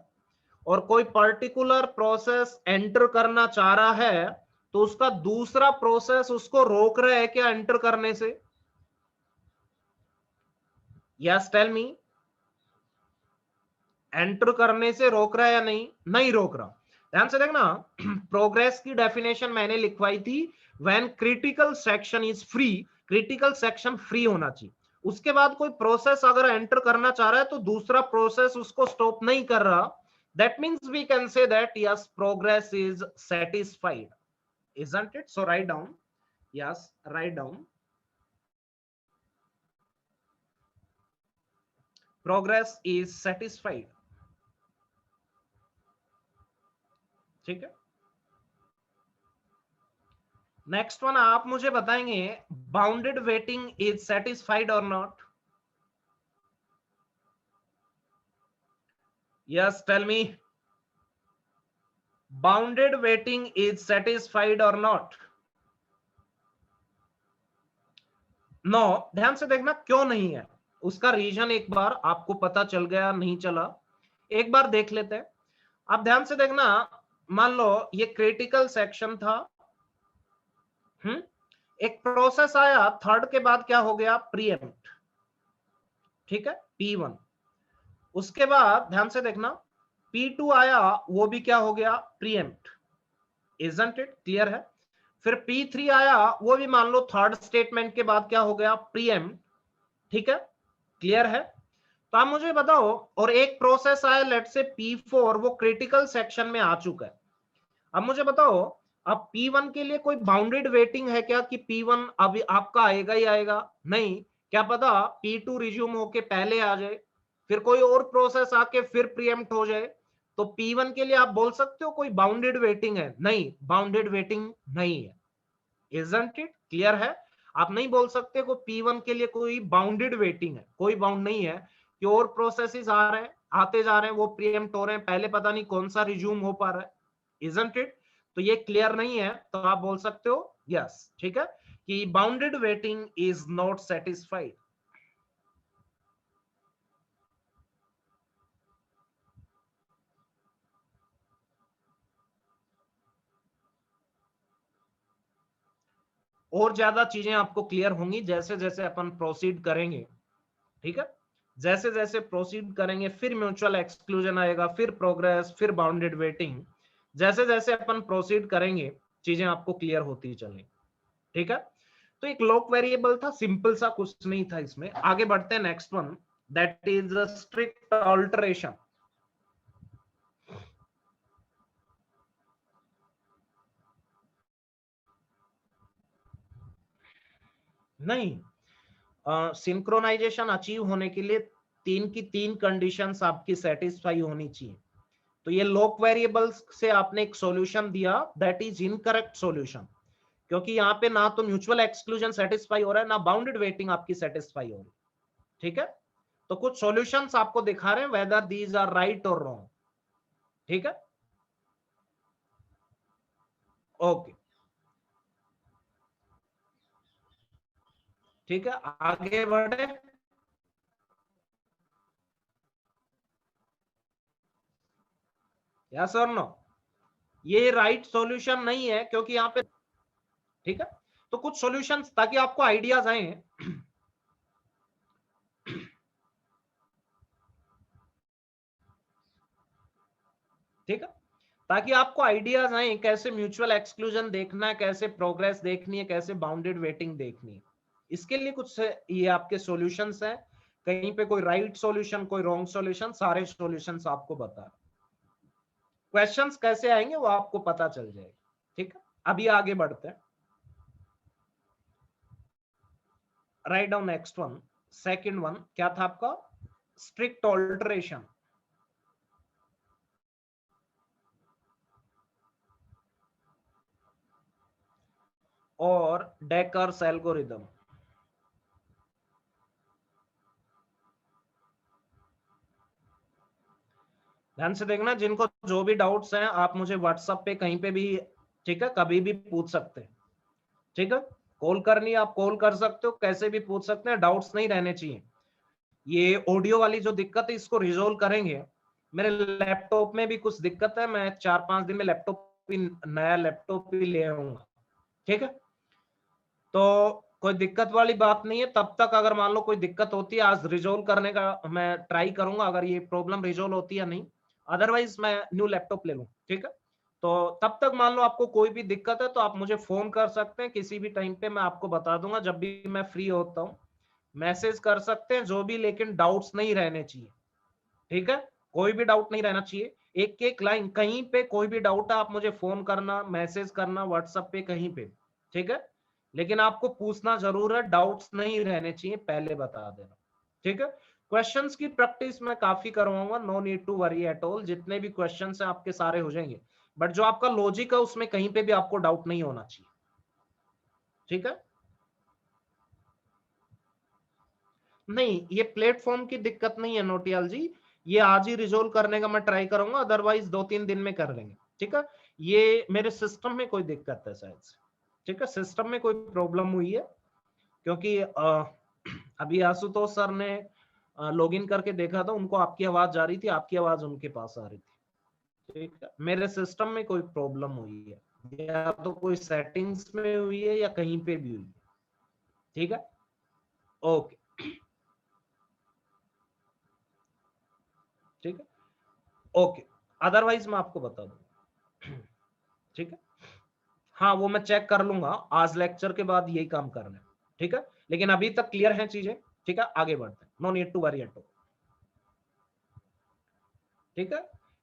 और कोई पर्टिकुलर प्रोसेस एंटर करना चाह रहा है, तो उसका दूसरा प्रोसेस उसको रोक रहा है क्या एंटर करने से? यस, टेल मी। एंटर करने से रोक रहा है या नहीं? नहीं रोक रहा। ध्यान से देखना, प्रोग्रेस की डेफिनेशन मैंने लिखवाई थी, when critical section is free. Critical section free होना चाहिए। उसके बाद कोई प्रोसेस अगर एंटर करना चाह रहा है तो दूसरा प्रोसेस उसको स्टॉप नहीं कर रहा। That means we can say that yes, progress is satisfied, isn't it? So write down, yes, write down, progress is satisfied. ठीक है। नेक्स्ट वन आप मुझे बताएंगे, बाउंडेड वेटिंग इज सेटिस्फाइड और not? Yes, tell me, bounded waiting is satisfied और not? No. ध्यान से देखना क्यों नहीं है, उसका रीजन एक बार आपको पता चल गया, नहीं चला, एक बार देख लेते हैं। अब ध्यान से देखना, मान लो ये क्रिटिकल सेक्शन था, एक प्रोसेस आया, थर्ड के बाद क्या हो गया? प्रीएम्प्ट। ठीक है, P1। उसके बाद ध्यान से देखना, P2 आया, वो भी क्या हो गया? Pre-empt, isn't it? क्लियर है? फिर P3 आया, वो भी मान लो थर्ड स्टेटमेंट के बाद क्या हो गया? प्रीएम्प्ट। ठीक है, क्लियर है? तो आप मुझे बताओ, और एक प्रोसेस आया लेट से P4, वो क्रिटिकल सेक्शन में आ चुका है। अब मुझे बताओ, अब P1 के लिए कोई बाउंडेड वेटिंग है क्या कि P1 अभी आपका आएगा ही आएगा? नहीं, क्या पता P2 रिज्यूम होके पहले आ जाए, फिर कोई और प्रोसेस आके फिर प्रीएम्प्ट हो जाए, तो P1 के लिए आप बोल सकते हो कोई बाउंडेड वेटिंग है? नहीं, बाउंडेड वेटिंग नहीं है, इजंट इट? क्लियर है? आप नहीं बोल सकते को P1 के लिए कोई बाउंडेड वेटिंग है, कोई बाउंड नहीं है कि और प्रोसेसेस आ रहे हैं, आते जा रहे हैं, वो प्रीएम्प्ट हो रहे हैं, पहले पता नहीं कौन सा रिज्यूम हो पा रहा है, इजंट इट? तो ये क्लियर नहीं है, तो आप बोल सकते हो यस। ठीक है, कि bounded waiting is not satisfied. और ज्यादा चीजें आपको क्लियर होंगी जैसे जैसे अपन प्रोसीड करेंगे। ठीक है, जैसे जैसे प्रोसीड करेंगे, फिर म्यूचुअल एक्सक्लूजन आएगा, फिर प्रोग्रेस, फिर बाउंडेड वेटिंग, जैसे जैसे अपन प्रोसीड करेंगे चीजें आपको क्लियर होती चलेंगी। ठीक है, तो एक लॉक वेरिएबल था, सिंपल सा, कुछ नहीं था इसमें। आगे बढ़ते हैं, next one, that is strict alteration. नहीं, सिंक्रोनाइजेशन अचीव होने के लिए तीन की तीन कंडीशंस आपकी सेटिस्फाई होनी चाहिए। तो ये लॉक वेरिएबल्स से आपने एक सॉल्यूशन दिया, दैट इज इनकरेक्ट सॉल्यूशन, क्योंकि यहाँ पे ना तो म्यूचुअल एक्सक्लूजन सेटिस्फाई हो रहा है, ना बाउंडेड वेटिंग आपकी सेटिस्फाई हो रही। ठीक है, तो कुछ सॉल्यूशंस आपको दिखा रहे हैं, वेदर दीज आर राइट और रॉन्ग। ठीक है, ओके, ठीक है, आगे बढ़े। यस और नो? ये राइट सॉल्यूशन नहीं है क्योंकि यहाँ पे, ठीक है, तो कुछ सॉल्यूशंस ताकि आपको आइडियाज आए। ठीक है, ताकि आपको आइडियाज आए कैसे म्यूचुअल एक्सक्लूजन देखना है, कैसे प्रोग्रेस देखनी है, कैसे बाउंडेड वेटिंग देखनी है। इसके लिए कुछ ये आपके सॉल्यूशंस हैं, कहीं पे कोई राइट सॉल्यूशन, कोई रॉन्ग सॉल्यूशन, सारे सॉल्यूशंस आपको बता, क्वेश्चंस कैसे आएंगे वो आपको पता चल जाएगा। ठीक है, अभी आगे बढ़ते हैं, write down next one. Second one क्या था आपका? स्ट्रिक्ट ऑल्टरेशन और डेकर्स एल्गोरिदम। ध्यान से देखना, जिनको जो भी डाउट्स हैं आप मुझे व्हाट्सएप पे कहीं पे भी, ठीक है, कभी भी पूछ सकते हैं, ठीक है। कॉल करनी है आप कॉल कर सकते हो, कैसे भी पूछ सकते हैं, डाउट्स नहीं रहने चाहिए। ये ऑडियो वाली जो दिक्कत है इसको रिजोल्व करेंगे। मेरे लैपटॉप में भी कुछ दिक्कत है, मैं 4-5 दिन में नया लैपटॉप भी ले आऊंगा, ठीक है। तो कोई दिक्कत वाली बात नहीं है, तब तक अगर मान लो कोई दिक्कत होती है आज रिजोल्व करने का मैं ट्राई करूंगा, अगर ये प्रॉब्लम रिजोल्व होती है या नहीं, अदरवाइज मैं न्यू लैपटॉप ले लूं, ठीक है। तो तब तक मान लो आपको कोई भी दिक्कत है तो आप मुझे फोन कर सकते हैं किसी भी टाइम पे, मैं आपको बता दूंगा जब भी मैं फ्री होता हूँ, मैसेज कर सकते हैं जो भी, लेकिन डाउट्स नहीं रहने चाहिए, ठीक है। कोई भी डाउट नहीं रहना चाहिए, एक एक लाइन कहीं पे कोई भी डाउट है आप मुझे फोन करना, मैसेज करना व्हाट्सएप पे कहीं पे, ठीक है। लेकिन आपको पूछना जरूर है, डाउट्स नहीं रहने चाहिए, पहले बता देना, ठीक है। क्वेश्चंस की प्रैक्टिस मैं काफी करवाऊंगा, no need to worry at all, जितने भी क्वेश्चंस हैं आपके सारे हो जाएंगे, बट जो आपका लॉजिक है उसमें कहीं पे भी आपको डाउट नहीं होना चाहिए, ठीक है। नहीं, ये प्लेटफॉर्म की दिक्कत नहीं है नोटियाल जी, ये आज ही रिजोल्व करने का मैं ट्राई करूंगा, अदरवाइज 2-3 दिन में कर लेंगे, ठीक है। ये मेरे सिस्टम में कोई दिक्कत है शायद से, ठीक है, सिस्टम में कोई प्रॉब्लम हुई है, क्योंकि अभी आशुतोष सर ने लॉगिन करके देखा था, उनको आपकी आवाज जा रही थी, आपकी आवाज उनके पास आ रही थी, ठीक है। मेरे सिस्टम में कोई प्रॉब्लम हुई है, या तो कोई सेटिंग्स में हुई है या कहीं पे भी हुई है, ठीक है। ओके, ठीक है, ओके, अदरवाइज मैं आपको बता दूं, ठीक है। हाँ, वो मैं चेक कर लूंगा, आज लेक्चर के बाद यही काम करना है, ठीक है। लेकिन अभी तक क्लियर है चीजें, ठीक है, आगे बढ़ते हैं, no need to worry at all, ठीक है।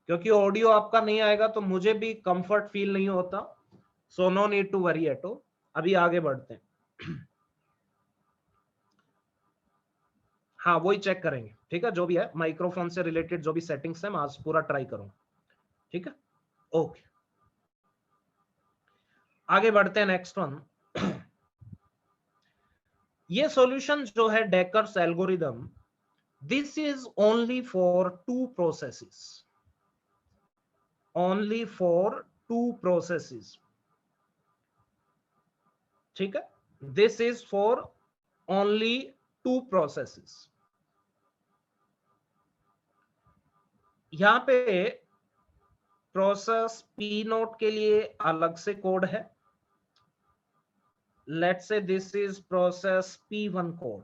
क्योंकि ऑडियो आपका नहीं आएगा तो मुझे भी कंफर्ट फील नहीं होता, so no need to worry at all. अभी आगे बढ़ते हैं, हाँ वही चेक करेंगे, ठीक है, जो भी है माइक्रोफोन से रिलेटेड जो भी सेटिंग्स है मैं आज पूरा ट्राई करूंगा, ठीक है। ओके, आगे बढ़ते हैं, नेक्स्ट वन। ये सॉल्यूशन जो है Dekker's algorithm, this is only for two processes, only for two processes, ठीक है। This is for only two processes. यहां पे प्रोसेस पी नोट के लिए अलग से कोड है, let's say this is process P1 code.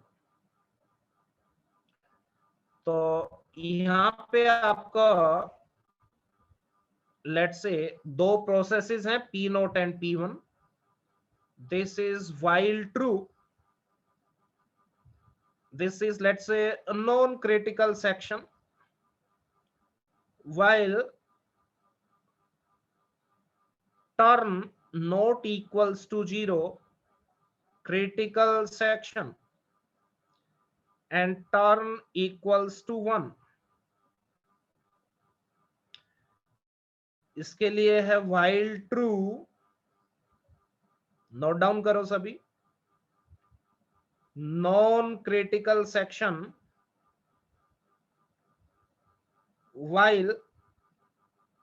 तो यहां पे आपका लेट्स से दो प्रोसेसेस हैं P note and P1, this is while true, this is let's say a non-critical section, while turn not equals to 0, critical section, and turn equals to 1। इसके लिए है while true, note down करो सभी, non critical section, while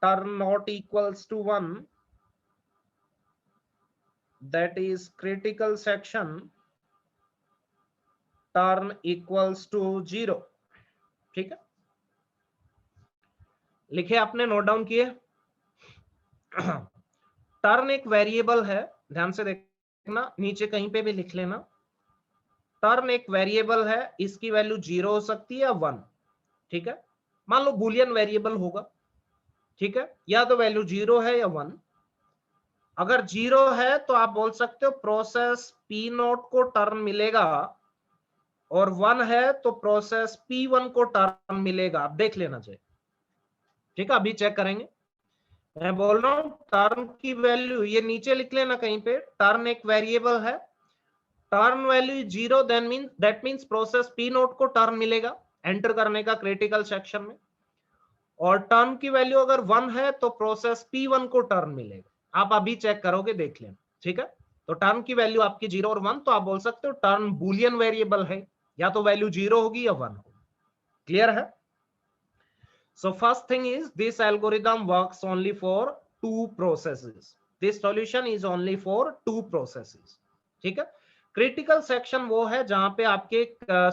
turn not equals to 1, that is critical section, turn equals to 0, ठीक है। लिखे आपने, note down किए। टर्न एक वेरिएबल है, ध्यान से देखना, नीचे कहीं पे भी लिख लेना, टर्न एक वेरिएबल है, इसकी वैल्यू 0 हो सकती है या 1, ठीक है। मान लो बुलियन वेरिएबल होगा, ठीक है, या तो वैल्यू 0 है या 1। अगर 0 है तो आप बोल सकते हो प्रोसेस पी नोट को टर्न मिलेगा, और 1 है तो प्रोसेस P1 को टर्न मिलेगा, आप देख लेना चाहिए, ठीक है। अभी चेक करेंगे, मैं बोल रहा हूं टर्न की वैल्यू, ये नीचे लिख लेना कहीं पे, टर्न एक वेरिएबल है, turn value 0 that means process P note को टर्न मिलेगा एंटर करने का क्रिटिकल सेक्शन में, और टर्न की वैल्यू अगर 1 है तो प्रोसेस P1 को टर्न मिलेगा। आप अभी चेक करोगे, देख लेना, ठीक है। तो टर्न की वैल्यू आपकी 0 और 1, तो आप बोल सकते हो टर्न बुलियन वेरिएबल है, या तो वैल्यू 0 होगी या 1 होगी, क्लियर है। So first thing is this algorithm works only for two processes. This solution is only for two processes. ठीक है. क्रिटिकल सेक्शन वो है जहां पे आपके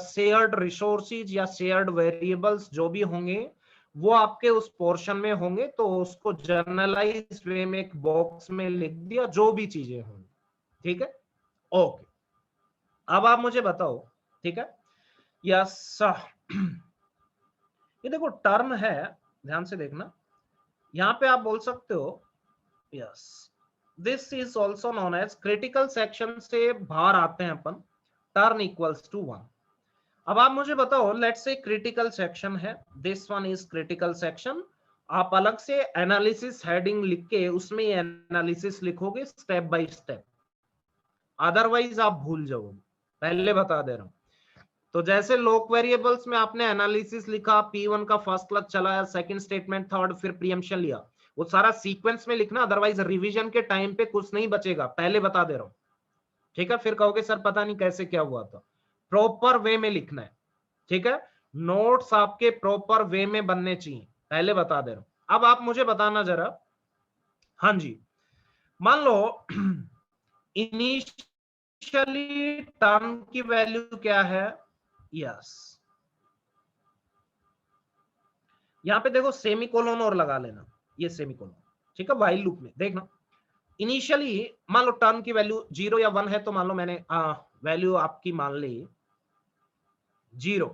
शेयर्ड रिसोर्सेज या शेयर्ड वेरिएबल्स जो भी होंगे वो आपके उस पोर्शन में होंगे, तो उसको जर्नलाइज वे में एक बॉक्स में लिख दिया जो भी चीजें होंगी. ठीक है. ओके, अब आप मुझे बताओ. ठीक है. यस, ये देखो टर्म है, ध्यान से देखना. यहां पे आप बोल सकते हो yes, this is also known as critical section से बाहर आते हैं अपन, टर्न इक्वल्स टू 1. अब आप मुझे बताओ, लेट्स से क्रिटिकल सेक्शन है, this one is critical section. आप अलग से एनालिसिस हेडिंग लिख के उसमें एनालिसिस लिखोगे स्टेप बाय स्टेप, अदरवाइज आप भूल जाओगे, पहले बता दे रहा हूं. तो जैसे लोक वेरिएबल्स में आपने एनालिसिस लिखा, P1 का फर्स्ट क्लच चलाया, सेकंड स्टेटमेंट, थर्ड, फिर प्रीएम्पशन लिया, वो सारा सीक्वेंस में लिखना, अदरवाइज रिवीजन के टाइम पे कुछ नहीं बचेगा, पहले बता दे रहा हूं. ठीक है. फिर कहोगे सर पता नहीं कैसे क्या हुआ था. प्रॉपर वे में लिखना है. ठीक है. नोट्स आपके प्रॉपर वे में बनने चाहिए, पहले बता दे रहा हूं. अब आप मुझे बताना जरा. हाँ जी, मान लो इनिशियली टर्म की वैल्यू क्या है. यस, यहां पे देखो सेमीकोलन और लगा लेना, ये सेमीकोलन. ठीक है. व्हाइल लूप में देखना, इनिशियली मान लो टर्म की वैल्यू 0 या 1 है, तो मान लो मैंने वैल्यू आपकी मान ली 0.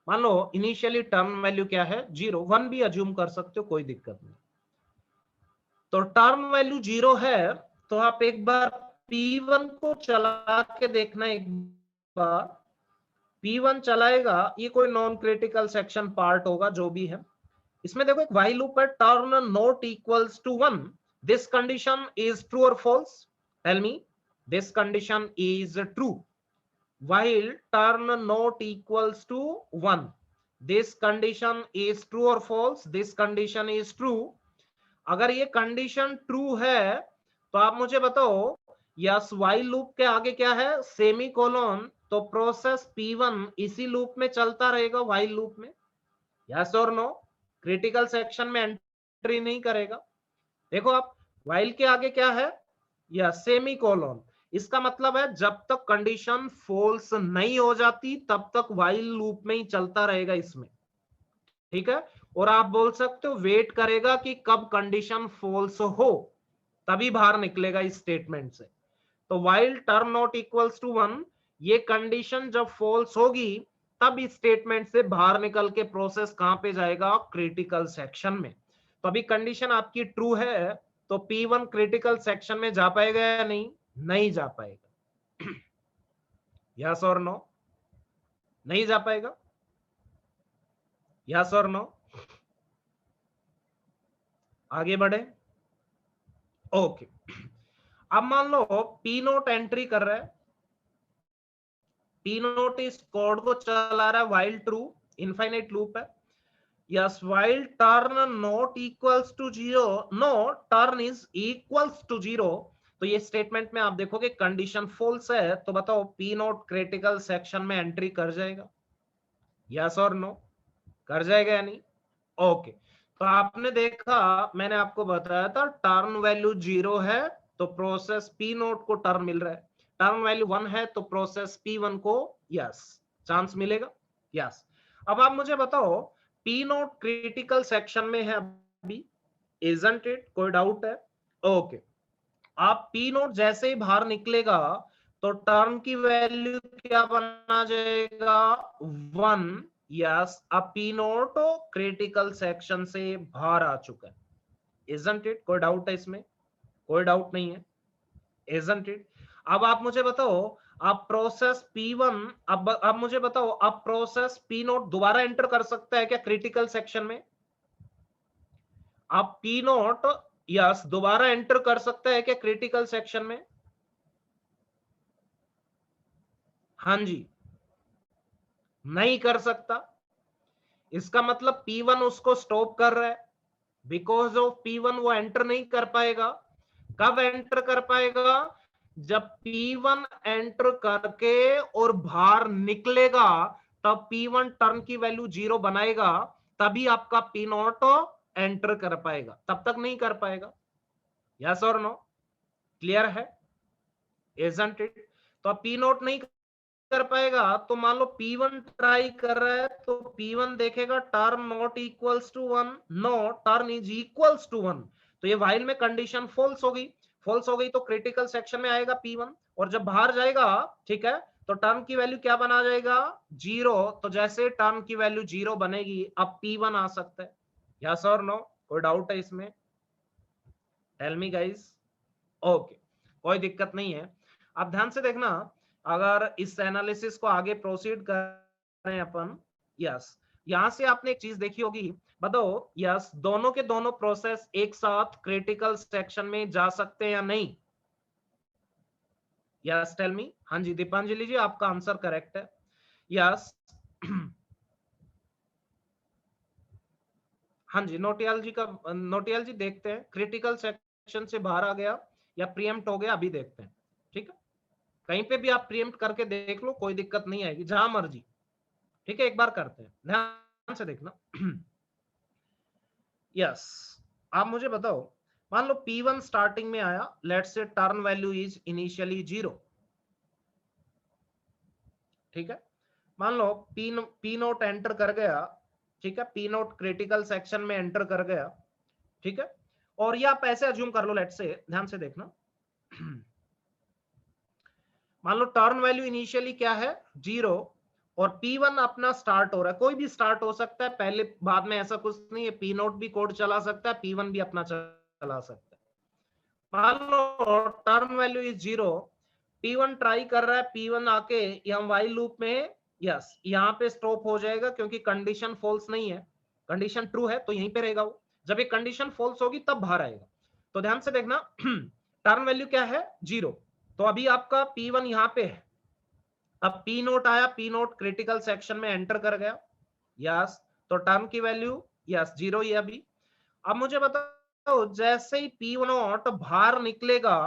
मान लो इनिशियली टर्म वैल्यू क्या है 0, 1 भी अज्यूम कर सकते हो, कोई दिक्कत नहीं. तो टर्म वैल्यू 0 है, तो आप एक बार P1 को चला के देखना. एक बार P1 चलाएगा, ये कोई नॉन क्रिटिकल सेक्शन पार्ट होगा जो भी है. इसमें देखो एक व्हाइल लूप है, turn not equals to 1. This condition is true or false. Tell me, this condition is true. while turn not equals to 1, this condition is true or false. this condition is true. अगर ये condition true है तो आप मुझे बताओ, yes while loop के आगे क्या है, सेमीकोलन. तो प्रोसेस P1 इसी लूप में चलता रहेगा, while लूप में. यस और नो, क्रिटिकल सेक्शन में एंट्री नहीं करेगा. देखो आप, while के आगे क्या है, यस सेमीकोलन. इसका मतलब है जब तक कंडीशन फॉल्स नहीं हो जाती तब तक व्हाइल लूप में ही चलता रहेगा इसमें. ठीक है. और आप बोल सकते हो वेट करेगा कि कब कंडीशन फॉल्स हो, तभी बाहर निकलेगा इस स्टेटमेंट से. तो while turn not equals to 1, ये कंडीशन जब फॉल्स होगी तब इस स्टेटमेंट से बाहर निकल के प्रोसेस कहां पे जाएगा, क्रिटिकल सेक्शन में. तो अभी कंडीशन आपकी ट्रू है, तो P1 क्रिटिकल सेक्शन में जा पाएगा या नहीं जा पाएगा. यस और नो, नहीं जा पाएगा. यस और नो, आगे बढ़े. ओके. अब मान लो P नोट एंट्री कर रहा है, P नोट इस कोड को चला रहा है, व्हाइल ट्रू, इनफाइनाइट लूप है. Yes, while turn not equals to 0, no turn is equals to 0. तो ये स्टेटमेंट में आप देखोगे कंडीशन फॉल्स है, तो बताओ P नोट क्रिटिकल सेक्शन में एंट्री कर जाएगा. यस और नो, कर जाएगा या नहीं. ओके. तो आपने देखा, मैंने आपको बताया था टर्न वैल्यू 0 है तो प्रोसेस P नोट को टर्न मिल रहा है, टर्न वैल्यू 1 है तो प्रोसेस P1 को यस चांस मिलेगा. यस. अब आप मुझे बताओ, P नोट क्रिटिकल सेक्शन में है अभी, इजंट इट, कोई डाउट है. ओके. आप P नोट जैसे ही बाहर निकलेगा तो टर्म की वैल्यू क्या बना जाएगा, 1. यस, अब P नोट क्रिटिकल सेक्शन से बाहर आ चुका है. इजंट इट, कोई डाउट है इसमें, कोई डाउट नहीं है. Isn't it. अब आप मुझे बताओ, अब प्रोसेस P1, अब मुझे बताओ, अब प्रोसेस P नोट दोबारा एंटर कर सकता है क्या क्रिटिकल सेक्शन में. अब P नोट यस दोबारा एंटर कर सकता है क्या क्रिटिकल सेक्शन में. हाँ जी, नहीं कर सकता. इसका मतलब P1 उसको स्टॉप कर रहा है, बिकॉज ऑफ P1 वो एंटर नहीं कर पाएगा. कब एंटर कर पाएगा, जब P1 एंटर करके और बाहर निकलेगा तब P1 टर्न की वैल्यू 0 बनाएगा. तभी आपका पी नॉट एंटर कर पाएगा, तब तक नहीं कर पाएगा। यस और नो? क्लियर है? Isn't it? तो अब पी नॉट नहीं कर पाएगा तो मान लो P1 ट्राई कर रहा है तो P1 देखेगा turn not equals to 1, no turn is equals to 1, तो ये व्हाइल में कंडीशन फॉल्स हो गई। फॉल्स हो गई तो क्रिटिकल सेक्शन में आएगा P1, और जब बाहर जाएगा, ठीक है, तो टर्न की वैल्यू क्या बना जाएगा? 0। तो जैसे टर्न की वैल्यू 0 बनेगी अब P1 आ सकता है। यस और नो? कोई डाउट है इसमें? Tell me guys. ओके, कोई दिक्कत नहीं है। आप ध्यान से देखना, अगर इस एनालिसिस को आगे प्रोसीड करें अपन, यस, यहां से आपने एक चीज देखी होगी, बताओ यस, दोनों के दोनों प्रोसेस एक साथ क्रिटिकल सेक्शन में जा सकते हैं या नहीं? Yes tell me. हाँ जी दीपांजलि जी, आपका आंसर करेक्ट है। यस हाँ जी, नोटियाल जी देखते हैं, क्रिटिकल सेक्शन से बाहर आ गया या प्रीएम्प्ट हो गया, अभी देखते हैं। ठीक है, कहीं पे भी आप प्रीएम्प्ट करके देख लो, कोई दिक्कत नहीं आएगी, जहां मर्जी। ठीक है, एक बार करते हैं, ध्यान से देखना। यस, आप मुझे बताओ, मान लो P1 स्टार्टिंग में आया, let's say turn value is initially 0। ठीक है, मान लो पी नोट एंटर कर गया, ठीक है, पी नोट क्रिटिकल सेक्शन में एंटर कर गया, ठीक है, और ये आप ऐसे अज्यूम कर लो, लेट्स से, ध्यान से देखना, मान लो टर्न वैल्यू इनिशियली क्या है? 0, और P1 अपना स्टार्ट हो रहा है, कोई भी स्टार्ट हो सकता है, पहले बाद में ऐसा कुछ नहीं है, पी नोट भी कोड चला सकता है, P1 भी अपना चला सकता है। मान लो turn value is 0, P1 try कर रहा है, P1 आके यहाँ व्हाइल लूप में, यस, यहाँ पे स्टॉप हो जाएगा क्योंकि कंडीशन फॉल्स नहीं है, कंडीशन ट्रू है तो यहीं पे रहेगा वो। जब ये कंडीशन फॉल्स होगी तब बाहर आएगा। तो ध्यान से देखना, टर्न वैल्यू क्या है? 0। तो अभी आपका P1 यहाँ पे है, अब P नोट आया, P नोट क्रिटिकल सेक्शन में एंटर कर गया, यस, तो टर्न की वैल्यू यस 0 ही अभी। अब मुझे बताओ, जैसे ही P1 नोट बाहर निकलेगा,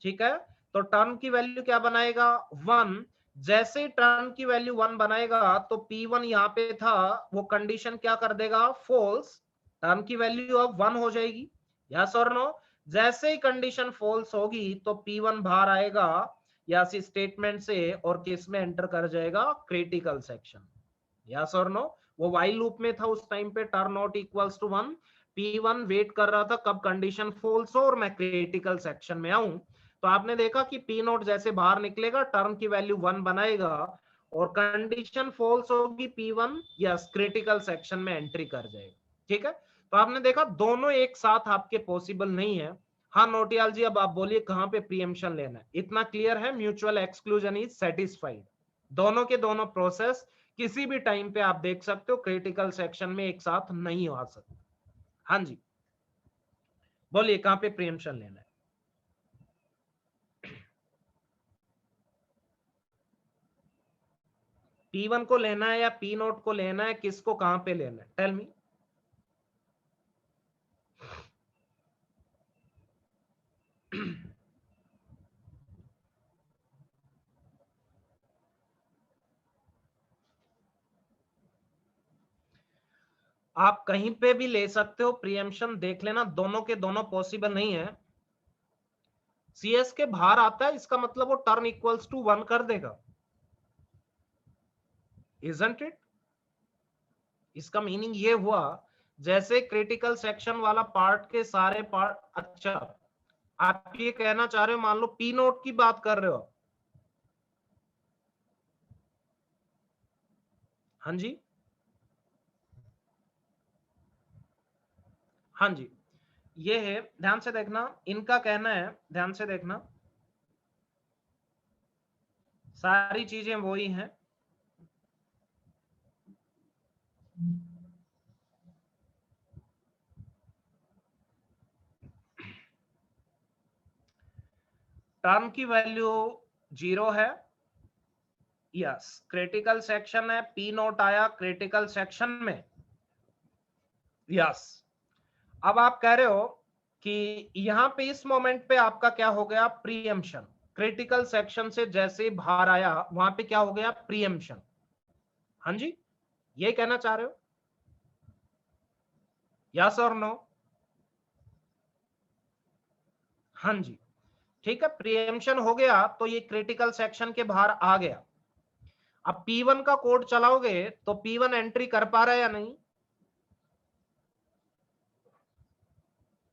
ठीक है, तो टर्न की वैल्यू क्या बनाएगा? 1। जैसे ही टर्न की वैल्यू 1 बनाएगा तो P1 यहाँ पे था, वो कंडीशन क्या कर देगा? फॉल्स, टर्न की वैल्यू अब 1 हो जाएगी। यस और नो? जैसे ही कंडीशन फॉल्स होगी तो P1 बाहर आएगा यस स्टेटमेंट से, और किस में एंटर कर जाएगा? Critical section. यस और नो? वो व्हाइल लूप में था उस टाइम पे, turn not equals to 1, P1 wait कर रहा था कब कंडीशन फॉल्स हो और मैं क्रिटिकल सेक्शन में आऊं। तो आपने देखा कि P नोट जैसे बाहर निकलेगा, टर्न की वैल्यू 1 बनाएगा, और कंडीशन फॉल्स होगी, P1 यस क्रिटिकल सेक्शन में एंट्री कर जाएगा। ठीक है, तो आपने देखा दोनों एक साथ आपके पॉसिबल नहीं है। हाँ नोटियाल जी, अब आप बोलिए कहां पे प्रीएम्पशन लेना है? इतना क्लियर है, म्यूचुअल एक्सक्लूजन इज सेटिस्फाइड, दोनों के दोनों प्रोसेस किसी भी टाइम पे आप देख सकते हो क्रिटिकल सेक्शन में एक साथ नहीं आ सकते। हाँ जी, बोलिए कहां पे प्रीएम्पशन लेना है? P1 को लेना है या P नोट को लेना है, किसको कहां पे लेना है? Tell me. आप कहीं पे भी ले सकते हो, प्रीएम्पशन देख लेना, दोनों के दोनों पॉसिबल नहीं है। सीएस के बाहर आता है, इसका मतलब वो टर्न इक्वल्स टू 1 कर देगा, इजंट इट? इसका मीनिंग ये हुआ, जैसे क्रिटिकल सेक्शन वाला पार्ट के सारे पार्ट, अच्छा आप ये कहना चाह रहे हो, मान लो पी नोट की बात कर रहे हो? हाँ जी, हाँ जी, ये है, ध्यान से देखना, इनका कहना है, ध्यान से देखना, सारी चीजें वही हैं। टर्न की वैल्यू 0 है, यस, क्रिटिकल सेक्शन है, पी नोट आया क्रिटिकल सेक्शन में, यस। अब आप कह रहे हो कि यहां पे इस मोमेंट पे आपका क्या हो गया? प्रीएम्पशन, क्रिटिकल सेक्शन से जैसे बाहर आया वहां पे क्या हो गया? प्रीएम्पशन। हाँ जी, ये कहना चाह रहे हो? यस और नो? हाँ जी, ठीक है, प्रीएम्पशन हो गया तो ये क्रिटिकल सेक्शन के बाहर आ गया। अब P1 का कोड चलाओगे तो P1 एंट्री कर पा रहा है या नहीं?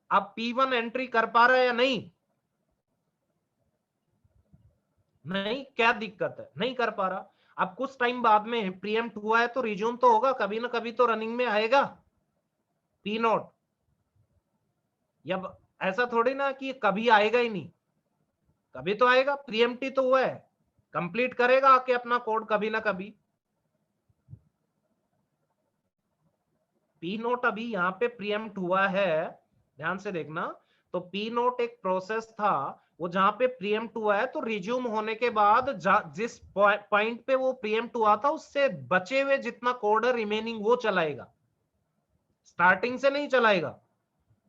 अब P1 एंट्री कर पा रहा है या नहीं? नहीं, क्या दिक्कत है? नहीं कर पा रहा। अब कुछ टाइम बाद में प्रीएम्प्ट हुआ है तो रिज्यूम तो होगा, कभी ना कभी तो रनिंग में आएगा P नोट। या ऐसा थोड़ी ना कि कभी आएगा ही नहीं, कभी तो आएगा। प्रीएम्प्टी तो हुआ है, कंप्लीट करेगा आके अपना कोड कभी ना कभी। P नोट अभी यहाँ पे प्रीएम्प्ट हुआ है, ध्यान से देखना। तो P नोट एक प्रोसेस था, वो जहां पे प्रीएम्प्ट हुआ है तो रिज्यूम होने के बाद जिस पॉइंट पे वो प्रीएम्प्ट हुआ था उससे बचे हुए जितना कोड है रिमेनिंग वो चलाएगा, स्टार्टिंग से नहीं चलाएगा,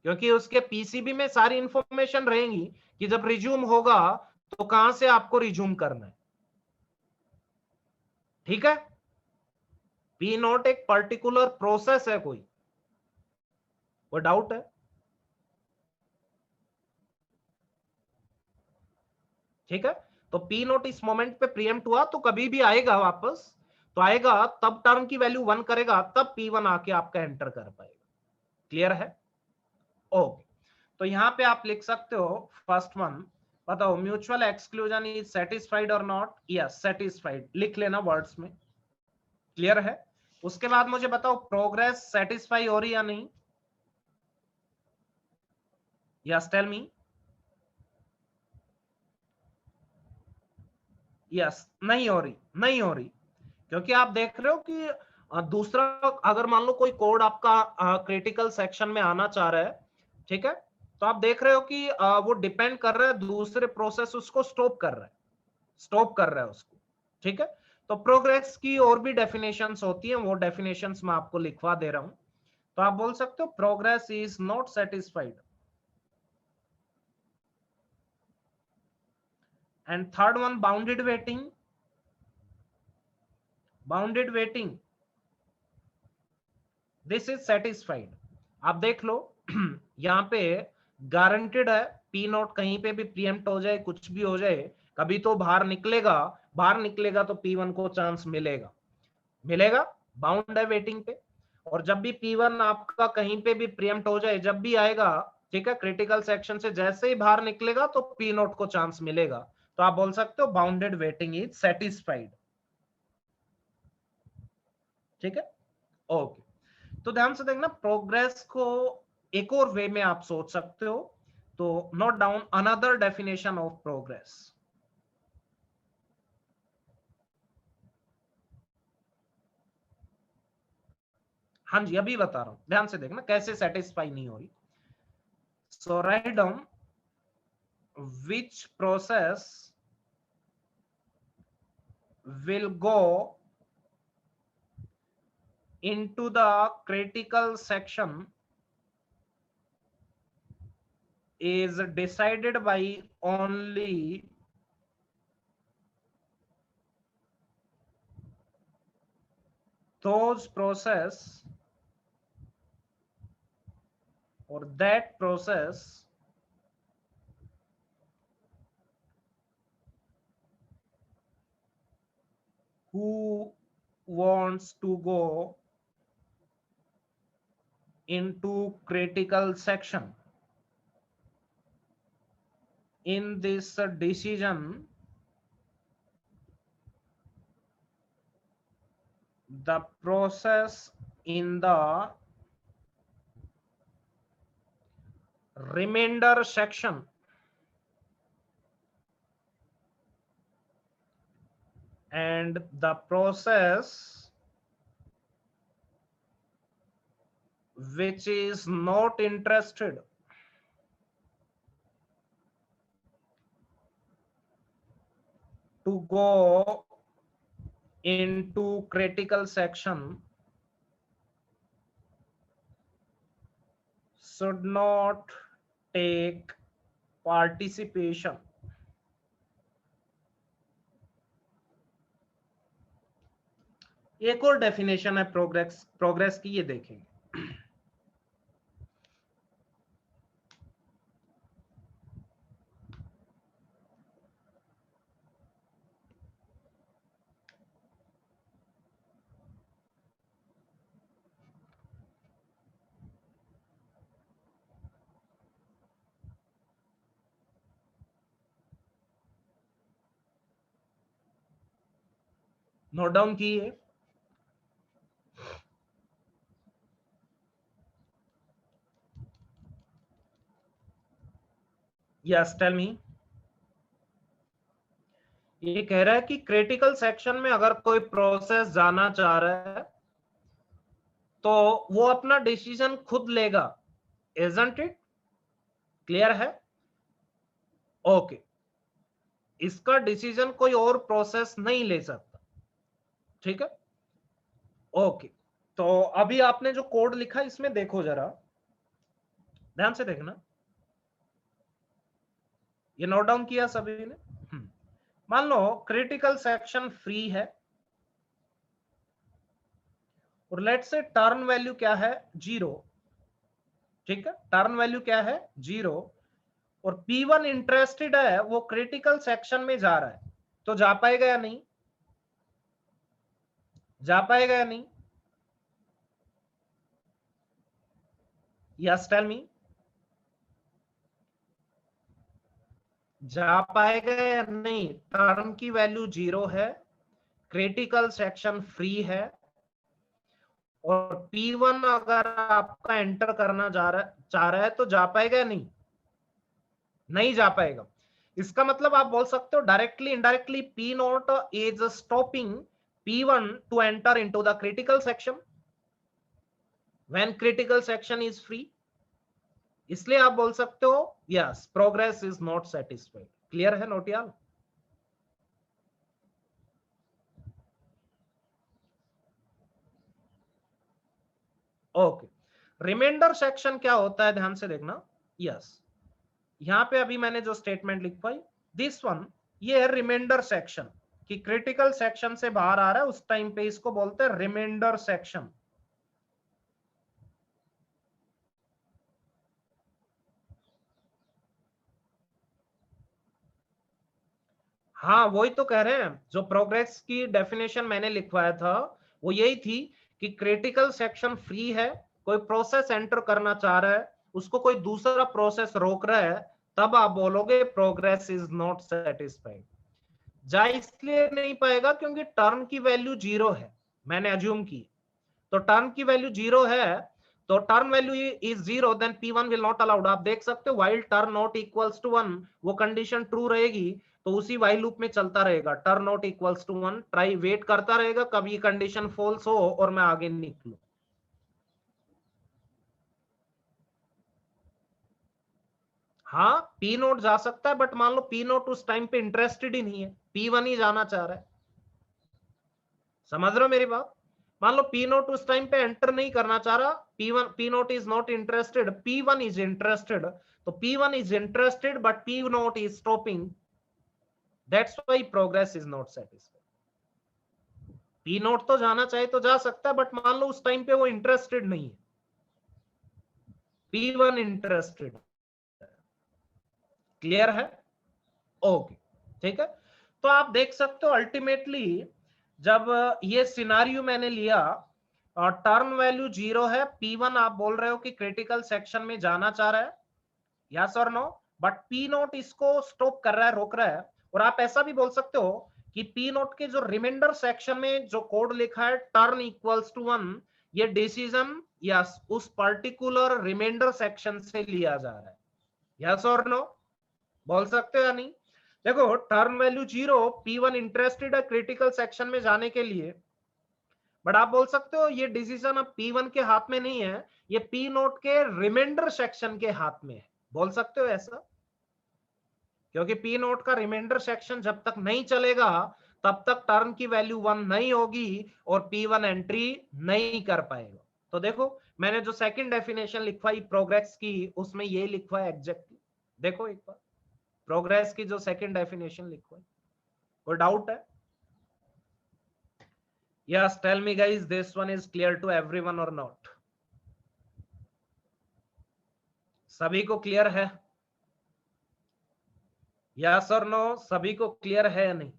क्योंकि उसके पीसीबी में सारी इंफॉर्मेशन रहेंगी कि जब रिज्यूम होगा तो कहां से आपको रिज्यूम करना है। ठीक है, P नोट एक पर्टिकुलर प्रोसेस है, कोई डाउट है? ठीक है, तो P नोट इस मोमेंट पे प्रीएम्प्ट हुआ तो कभी भी आएगा वापस, तो आएगा तब टर्म की वैल्यू 1 करेगा, तब P1 आके आपका एंटर कर पाएगा। क्लियर है? ओके, तो यहां पे आप लिख सकते हो फर्स्ट वन, बताओ म्यूचुअल एक्सक्लूजन इज सेटिस्फाइड और नॉट? यस, सेटिस्फाइड लिख लेना वर्ड्स में। क्लियर है? उसके बाद मुझे बताओ प्रोग्रेस सेटिस्फाई हो रही या नहीं? Yes, tell me. यस, नहीं हो रही, नहीं हो रही, क्योंकि आप देख रहे हो कि दूसरा, अगर मान लो कोई कोड आपका क्रिटिकल सेक्शन में आना चाह रहा है, ठीक है, तो आप देख रहे हो कि वो डिपेंड कर रहा है दूसरे प्रोसेस उसको स्टॉप कर रहा है, स्टॉप कर रहा है उसको। ठीक है, तो प्रोग्रेस की और भी डेफिनेशंस होती हैं, वो डेफिनेशंस मैं आपको लिखवा दे रहा हूं। तो आप बोल सकते हो progress is not satisfied. And third one, bounded waiting, bounded waiting this is satisfied. आप देख लो यहां पे गारंटेड है P नोट कहीं पे भी प्रीएम्प्ट हो जाए, कुछ भी हो जाए, कभी तो बाहर निकलेगा, बाहर निकलेगा तो P1 को चांस मिलेगा, मिलेगा, बाउंड है वेटिंग पे। और जब भी P1 आपका कहीं पे भी प्रीएम्प्ट हो जाए, जब भी आएगा, ठीक है, क्रिटिकल सेक्शन से जैसे ही बाहर निकलेगा तो P नोट को चांस मिलेगा। तो आप बोल सकते हो बाउंडेड वेटिंग इज सेटिस्फाइड। ठीक है, ओके, तो ध्यान से देखना, प्रोग्रेस को एक और वे में आप सोच सकते हो, तो note down another definition of progress. हाँ जी, अभी बता रहा हूं, ध्यान से देखना कैसे सेटिस्फाई नहीं हो रही। So write down which process will go into the critical section is decided by only those process or that process who wants to go into critical section. In this decision, the process in the remainder section and the process which is not interested to go into critical section should not take participation. एक और definition है progress की, ये देखेंगे। Note down कीजिए। Yes tell me. ये कह रहा है कि क्रिटिकल सेक्शन में अगर कोई प्रोसेस जाना चाह रहा है तो वो अपना डिसीजन खुद लेगा, इजंट इट? क्लियर है? ओके, इसका डिसीजन कोई और प्रोसेस नहीं ले सकता, ठीक है? ओके, तो अभी आपने जो कोड लिखा इसमें देखो जरा, ध्यान से देखना। ये नोट डाउन किया सभी ने? मान लो क्रिटिकल सेक्शन फ्री है और लेट से टर्न वैल्यू क्या है, 0, ठीक है? टर्न वैल्यू क्या है, 0, और P1 इंटरेस्टेड है, वो क्रिटिकल सेक्शन में जा रहा है, तो जा पाएगा या नहीं? जा पाएगा या नहीं? Yes tell me. जा पाएगा या नहीं? टर्न की वैल्यू 0 है, क्रिटिकल सेक्शन फ्री है, और P1 अगर आपका एंटर करना चाह रहा है तो जा पाएगा या नहीं? नहीं जा पाएगा। इसका मतलब आप बोल सकते हो directly indirectly P naught is stopping P1 to enter into the critical section when critical section is free. इसलिए आप बोल सकते हो yes, progress is not satisfied. Clear है नोटियाल? ओके, रिमाइंडर सेक्शन क्या होता है, ध्यान से देखना। यस, यहां पे अभी मैंने जो स्टेटमेंट लिखवाई, दिस वन, ये है रिमाइंडर सेक्शन, कि क्रिटिकल सेक्शन से बाहर आ रहा है उस टाइम पे इसको बोलते हैं रिमाइंडर सेक्शन। हाँ, वही तो कह रहे हैं, जो प्रोग्रेस की डेफिनेशन मैंने लिखवाया था वो यही थी कि क्रिटिकल सेक्शन फ्री है, कोई प्रोसेस एंटर करना चाह रहा है, उसको कोई दूसरा प्रोसेस रोक रहा है, तब आप बोलोगे प्रोग्रेस इज नॉट सेटिस्फाइड। जा इसलिए नहीं पाएगा क्योंकि टर्न की वैल्यू 0 है, मैंने अज्यूम की, तो टर्न की वैल्यू 0 है, तो turn value is 0, then P1 will not allowed. आप देख सकते हो while turn not equals to 1, वो कंडीशन ट्रू रहेगी तो उसी व्हाइल लूप में चलता रहेगा, turn not equals to 1, try wait करता रहेगा कब ये कंडीशन फॉल्स हो और मैं आगे निकलूं। हाँ, P नोट जा सकता है, बट मान लो P नोट उस टाइम पे इंटरेस्टेड ही नहीं है, P1 ही जाना चाह रहा है। समझ रहे हो मेरी बात? मान लो P नोट उस टाइम पे एंटर नहीं करना चाह रहा, P note is not interested, P1 is interested, तो P1 is interested but P note is stopping, that's why progress is not satisfied. P note तो जाना चाहे तो जा सकता है, बट मान लो उस टाइम पे वो इंटरेस्टेड नहीं है, P1 इंटरेस्टेड। क्लियर है? ओके, ठीक है। तो आप देख सकते हो अल्टीमेटली जब ये सिनारियो मैंने लिया और टर्न वैल्यू 0 है, P1 आप बोल रहे हो कि क्रिटिकल सेक्शन में जाना चाह रहा है, यस और नो, बट P नोट इसको स्टॉप कर रहा है, रोक रहा है। और आप ऐसा भी बोल सकते हो कि P नोट के जो रिमाइंडर सेक्शन में जो कोड लिखा है टर्न इक्वल्स टू 1, ये डिसीजन यस उस पर्टिकुलर रिमाइंडर सेक्शन से लिया जा रहा है, यस और नो? बोल सकते हो या नहीं? देखो टर्न वैल्यू 0, P1 इंटरेस्टेड है क्रिटिकल सेक्शन में जाने के लिए, बट आप बोल सकते हो ये डिसीजन अब P1 के हाथ में नहीं है, ये P नोट के रिमाइंडर सेक्शन के हाथ में है। बोल सकते हो ऐसा? क्योंकि P नोट का रिमाइंडर सेक्शन जब तक नहीं चलेगा तब तक टर्न की वैल्यू 1 नहीं होगी और P1 एंट्री नहीं कर पाएगा। तो देखो मैंने जो सेकंड डेफिनेशन लिखवाई प्रोग्रेस की, उसमें ये लिखवा है एग्जैक्टली। देखो एक बार प्रोग्रेस की जो सेकंड डेफिनेशन लिखवाई, कोई डाउट है? Yes tell me guys, this one is clear to everyone और नॉट? सभी को क्लियर है? यस और नो, सभी को क्लियर है या नहीं?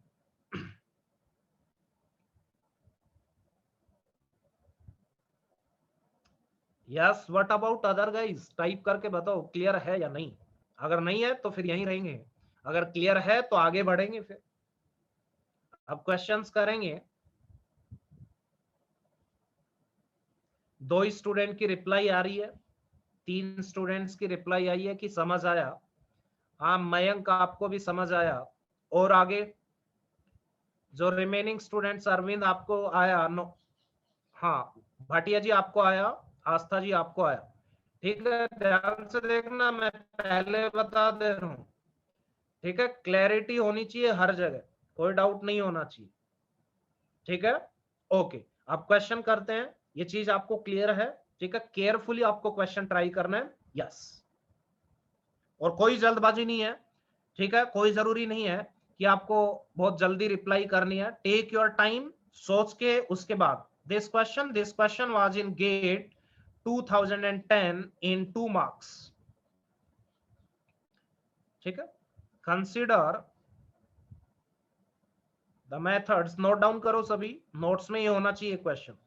Yes, what about other guys? Type करके बताओ क्लियर है या नहीं। अगर नहीं है तो फिर यहीं रहेंगे, अगर क्लियर है तो आगे बढ़ेंगे, फिर अब क्वेश्चंस करेंगे। 2 स्टूडेंट की रिप्लाई आ रही है, 3 स्टूडेंट्स की रिप्लाई आई है कि समझ आया। हाँ मयंक आपको भी समझ आया। और आगे जो रिमेनिंग स्टूडेंट्स, अरविंद आपको आया? नो, हाँ भाटिया जी आपको आया, आस्था जी आपको आया। ठीक है, ध्यान से देखना, मैं पहले बता दे रहा हूं। ठीक है, क्लैरिटी होनी चाहिए हर जगह, कोई डाउट नहीं होना चाहिए। ठीक है, ओके। अब क्वेश्चन करते हैं, ये चीज आपको क्लियर है? ठीक है, केयरफुली आपको क्वेश्चन ट्राई करना है। यस, और कोई जल्दबाजी नहीं है। ठीक है, कोई जरूरी नहीं है कि आपको बहुत जल्दी रिप्लाई करनी है। टेक योर टाइम, सोच के उसके बाद। This question was in GATE 2010 in 2 marks. ठीक है, consider the methods. Note down करो सभी, नोट्स में ये होना चाहिए question.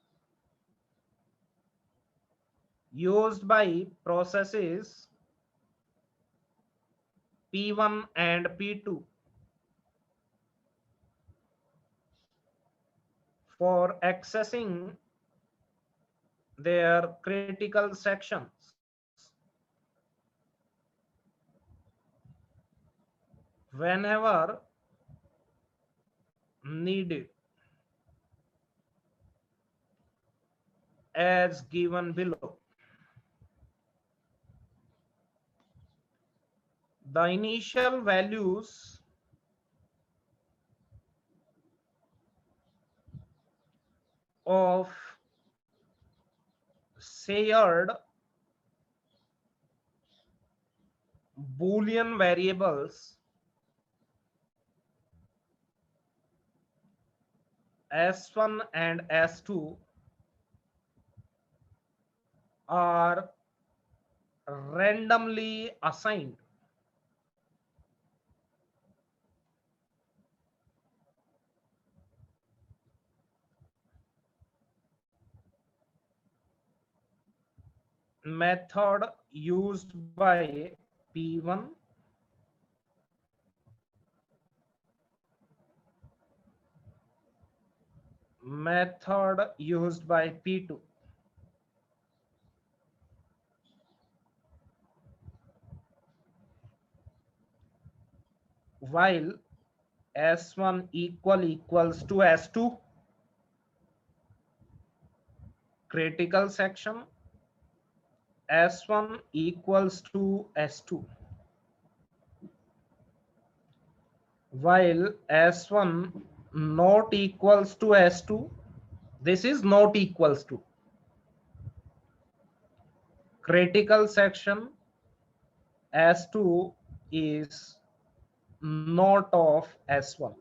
Used by processes P1 and P2 for accessing their critical sections whenever needed, as given below. The initial values of shared Boolean variables S1 and S2 are randomly assigned method used by P1 method used by P2 while S1 equals to S2 critical section, S1 equals to S2 while S1 not equals to S2, this is not equals to critical section, S2 is not of S1.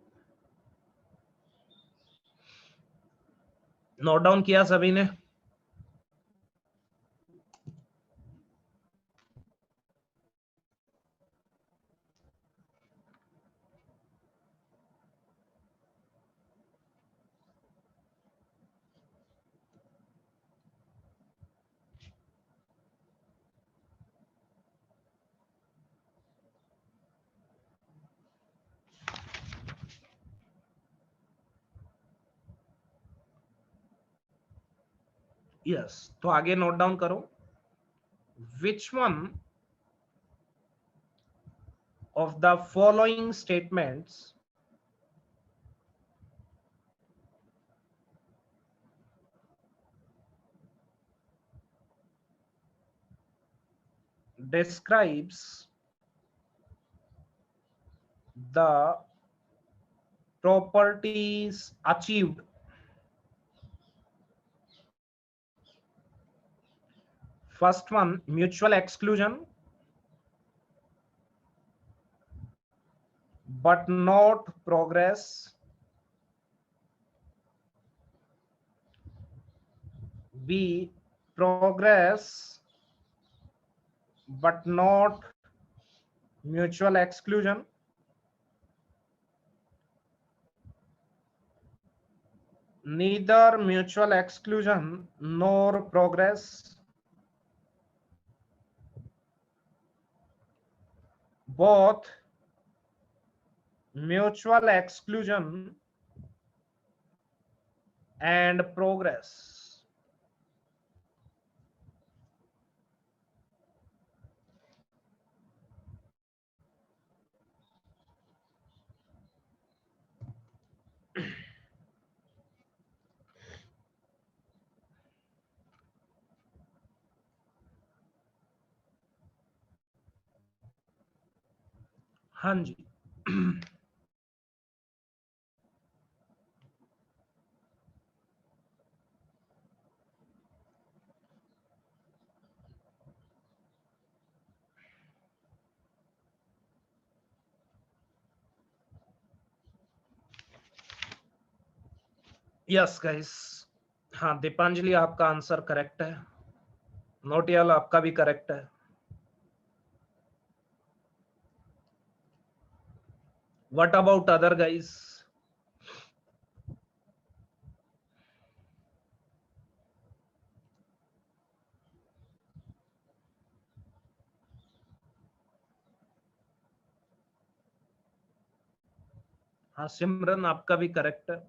Note down किया सभी ने? Yes, तो आगे note down करो। Which one of the following statements describes the properties achieved? First one, mutual exclusion, but not progress. B, progress but not mutual exclusion. Neither mutual exclusion nor progress. Both mutual exclusion and progress. हाँ जी। Yes guys, हाँ दीपांजलि आपका answer correct है, नोटियाल आपका भी correct है। What about other guys? हाँ सिमरन आपका भी करेक्ट है।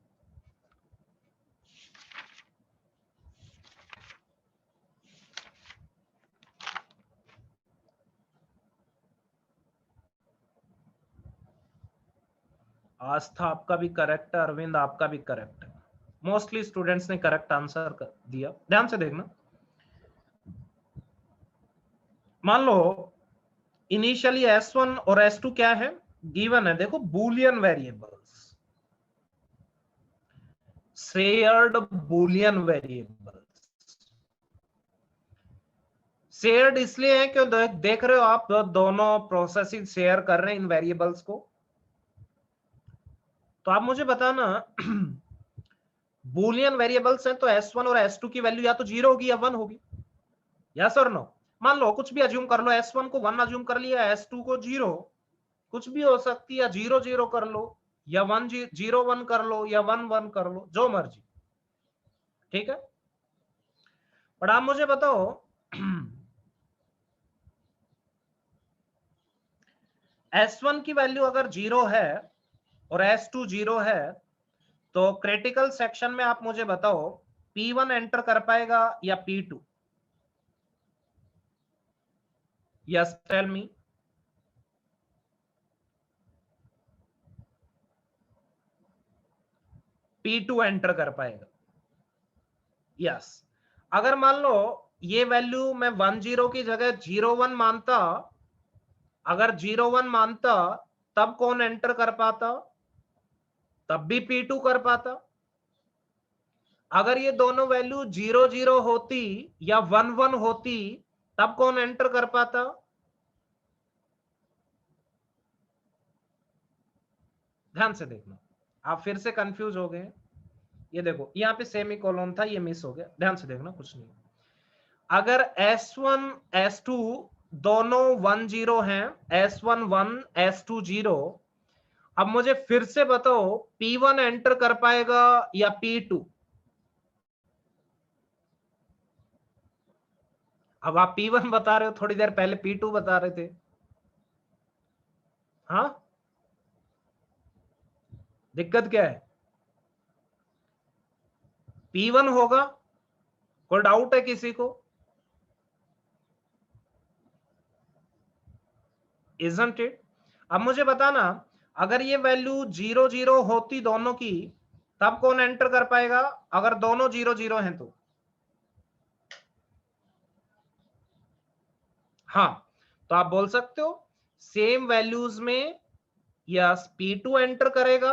आस्था आपका भी करेक्ट है, अरविंद आपका भी करेक्ट है। मोस्टली स्टूडेंट्स ने करेक्ट आंसर दिया। ध्यान से देखना, मान लो इनिशियली S1 और S2 क्या है, गिवन है। देखो Boolean variables, shared Boolean variables. Shared इसलिए है कि देख रहे हो आप दोनों प्रोसेसिंग शेयर कर रहे हैं इन वेरिएबल्स को। तो आप मुझे बताना बूलियन वेरिएबल्स हैं तो S1 और S2 की वैल्यू या तो 0 होगी या 1 होगी, यस और नो? मान लो कुछ भी अज्यूम कर लो, S1 को 1 अज्यूम कर लिया, S2 को 0, कुछ भी हो सकती है, या 0 0 कर लो, या 1 0 1 कर लो, या 1 1 कर लो, जो मर्जी, ठीक है। पर आप मुझे बताओ S1 की वैल्यू अगर 0 है और S2 0 है, तो क्रिटिकल सेक्शन में आप मुझे बताओ P1 एंटर कर पाएगा या P2? Yes tell me. P2 enter कर पाएगा, यस। अगर मान लो ये वैल्यू मैं 1 0 की जगह 0 1 मानता, अगर 0 1 मानता तब कौन एंटर कर पाता? तब भी P2 कर पाता। अगर ये दोनों वैल्यू 0 0 होती या 1 1 होती तब कौन एंटर कर पाता? ध्यान से देखना, आप फिर से कंफ्यूज हो गए। ये देखो यहाँ पे सेमी कोलोन था, ये मिस हो गया। ध्यान से देखना, कुछ नहीं। अगर S1 S2 दोनों 1 0 हैं, S1 1 S2 0, अब मुझे फिर से बताओ P1 एंटर कर पाएगा या P2? अब आप P1 बता रहे हो, थोड़ी देर पहले P2 बता रहे थे। हाँ, दिक्कत क्या है? P1 होगा, कोई डाउट है किसी को? Isn't it? अब मुझे बताना, अगर ये वैल्यू 0 0 होती दोनों की, तब कौन एंटर कर पाएगा? अगर दोनों 0 0 हैं तो हाँ, तो आप बोल सकते हो सेम वैल्यूज में यस P2 एंटर करेगा।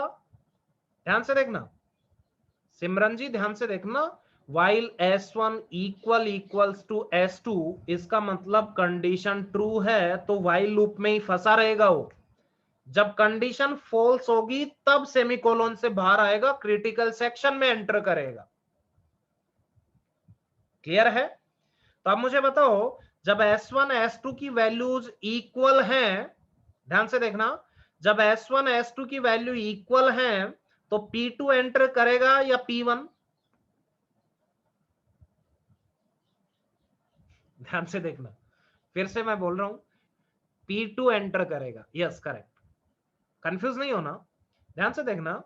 ध्यान से देखना सिमरन जी, ध्यान से देखना, while S1 equals to S2, इसका मतलब कंडीशन ट्रू है तो while लूप में ही फंसा रहेगा वो। जब कंडीशन फॉल्स होगी तब सेमीकोलन से बाहर आएगा, क्रिटिकल सेक्शन में एंटर करेगा। क्लियर है? तो अब मुझे बताओ, जब S1 S2 की वैल्यूज इक्वल हैं, ध्यान से देखना, जब S1 S2 की वैल्यू इक्वल हैं तो P2 एंटर करेगा या P1? ध्यान से देखना, फिर से मैं बोल रहा हूं, P2 एंटर करेगा, यस करेक्ट। कंफ्यूज नहीं होना, ध्यान से देखना,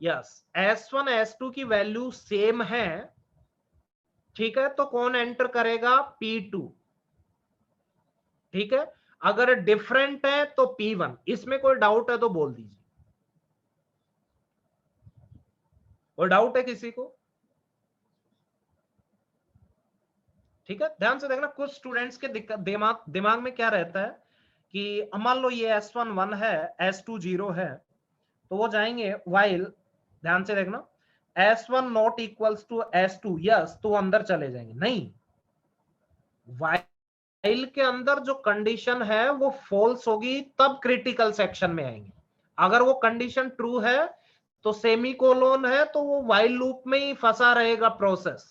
यस S1 S2 की वैल्यू सेम है, ठीक है, तो कौन एंटर करेगा? P2, ठीक है। अगर डिफरेंट है तो P1। इसमें कोई डाउट है तो बोल दीजिए, कोई डाउट है किसी को? ठीक है, ध्यान से देखना, कुछ स्टूडेंट्स के दिमाग में क्या रहता है कि मान लो ये S1 1 है, S2 0 है, तो वो जाएंगे while, ध्यान से देखना, S1 not equals to S2, yes, तो अंदर चले जाएंगे। नहीं, while के अंदर जो कंडीशन है वो फॉल्स होगी तब क्रिटिकल सेक्शन में आएंगे। अगर वो कंडीशन ट्रू है तो सेमीकोलन है, तो वो while लूप में ही फंसा रहेगा process.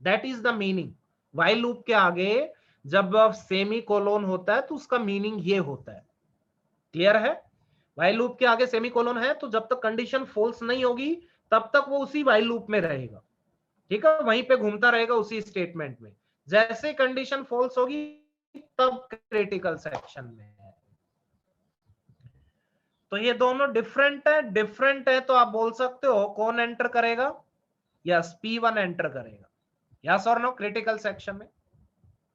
That is the meaning. while loop के आगे जब सेमीकोलन होता है तो उसका मीनिंग ये होता है। क्लियर है? while लूप के आगे सेमीकोलन है तो जब तक कंडीशन फॉल्स नहीं होगी तब तक वो उसी while लूप में रहेगा। ठीक है, वहीं पे घूमता रहेगा उसी स्टेटमेंट में। जैसे कंडीशन फॉल्स होगी तब क्रिटिकल सेक्शन में है। तो ये दोनों डिफरेंट है तो आप बोल सकते हो कौन एंटर करेगा? यस, P1 एंटर करेगा। यस और नो? क्रिटिकल सेक्शन में,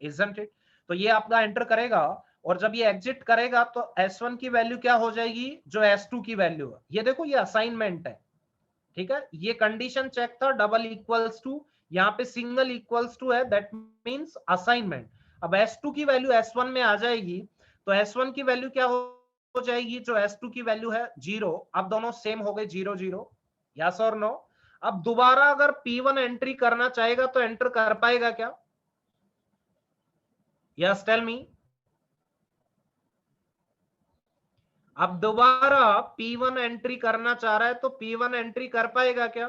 इजंट इट? तो ये आपका एंटर करेगा, और जब ये एग्जिट करेगा तो S1 की वैल्यू क्या हो जाएगी? जो S2 की वैल्यू है। ये देखो, ये असाइनमेंट है। ठीक है, ये कंडीशन चेक था, डबल इक्वल्स टू, यहाँ पे सिंगल इक्वल्स टू है, दैट मींस असाइनमेंट। अब S2 की वैल्यू S1 में आ जाएगी, तो S1 की वैल्यू क्या हो जाएगी? जो S2 की वैल्यू है 0। अब दोनों सेम हो गए, 0 0। यस और नो? अब दोबारा अगर P1 एंट्री करना चाहेगा तो एंटर कर पाएगा क्या? Yes, tell me. अब दोबारा P1 एंट्री करना चाह रहा है तो P1 एंट्री कर पाएगा क्या?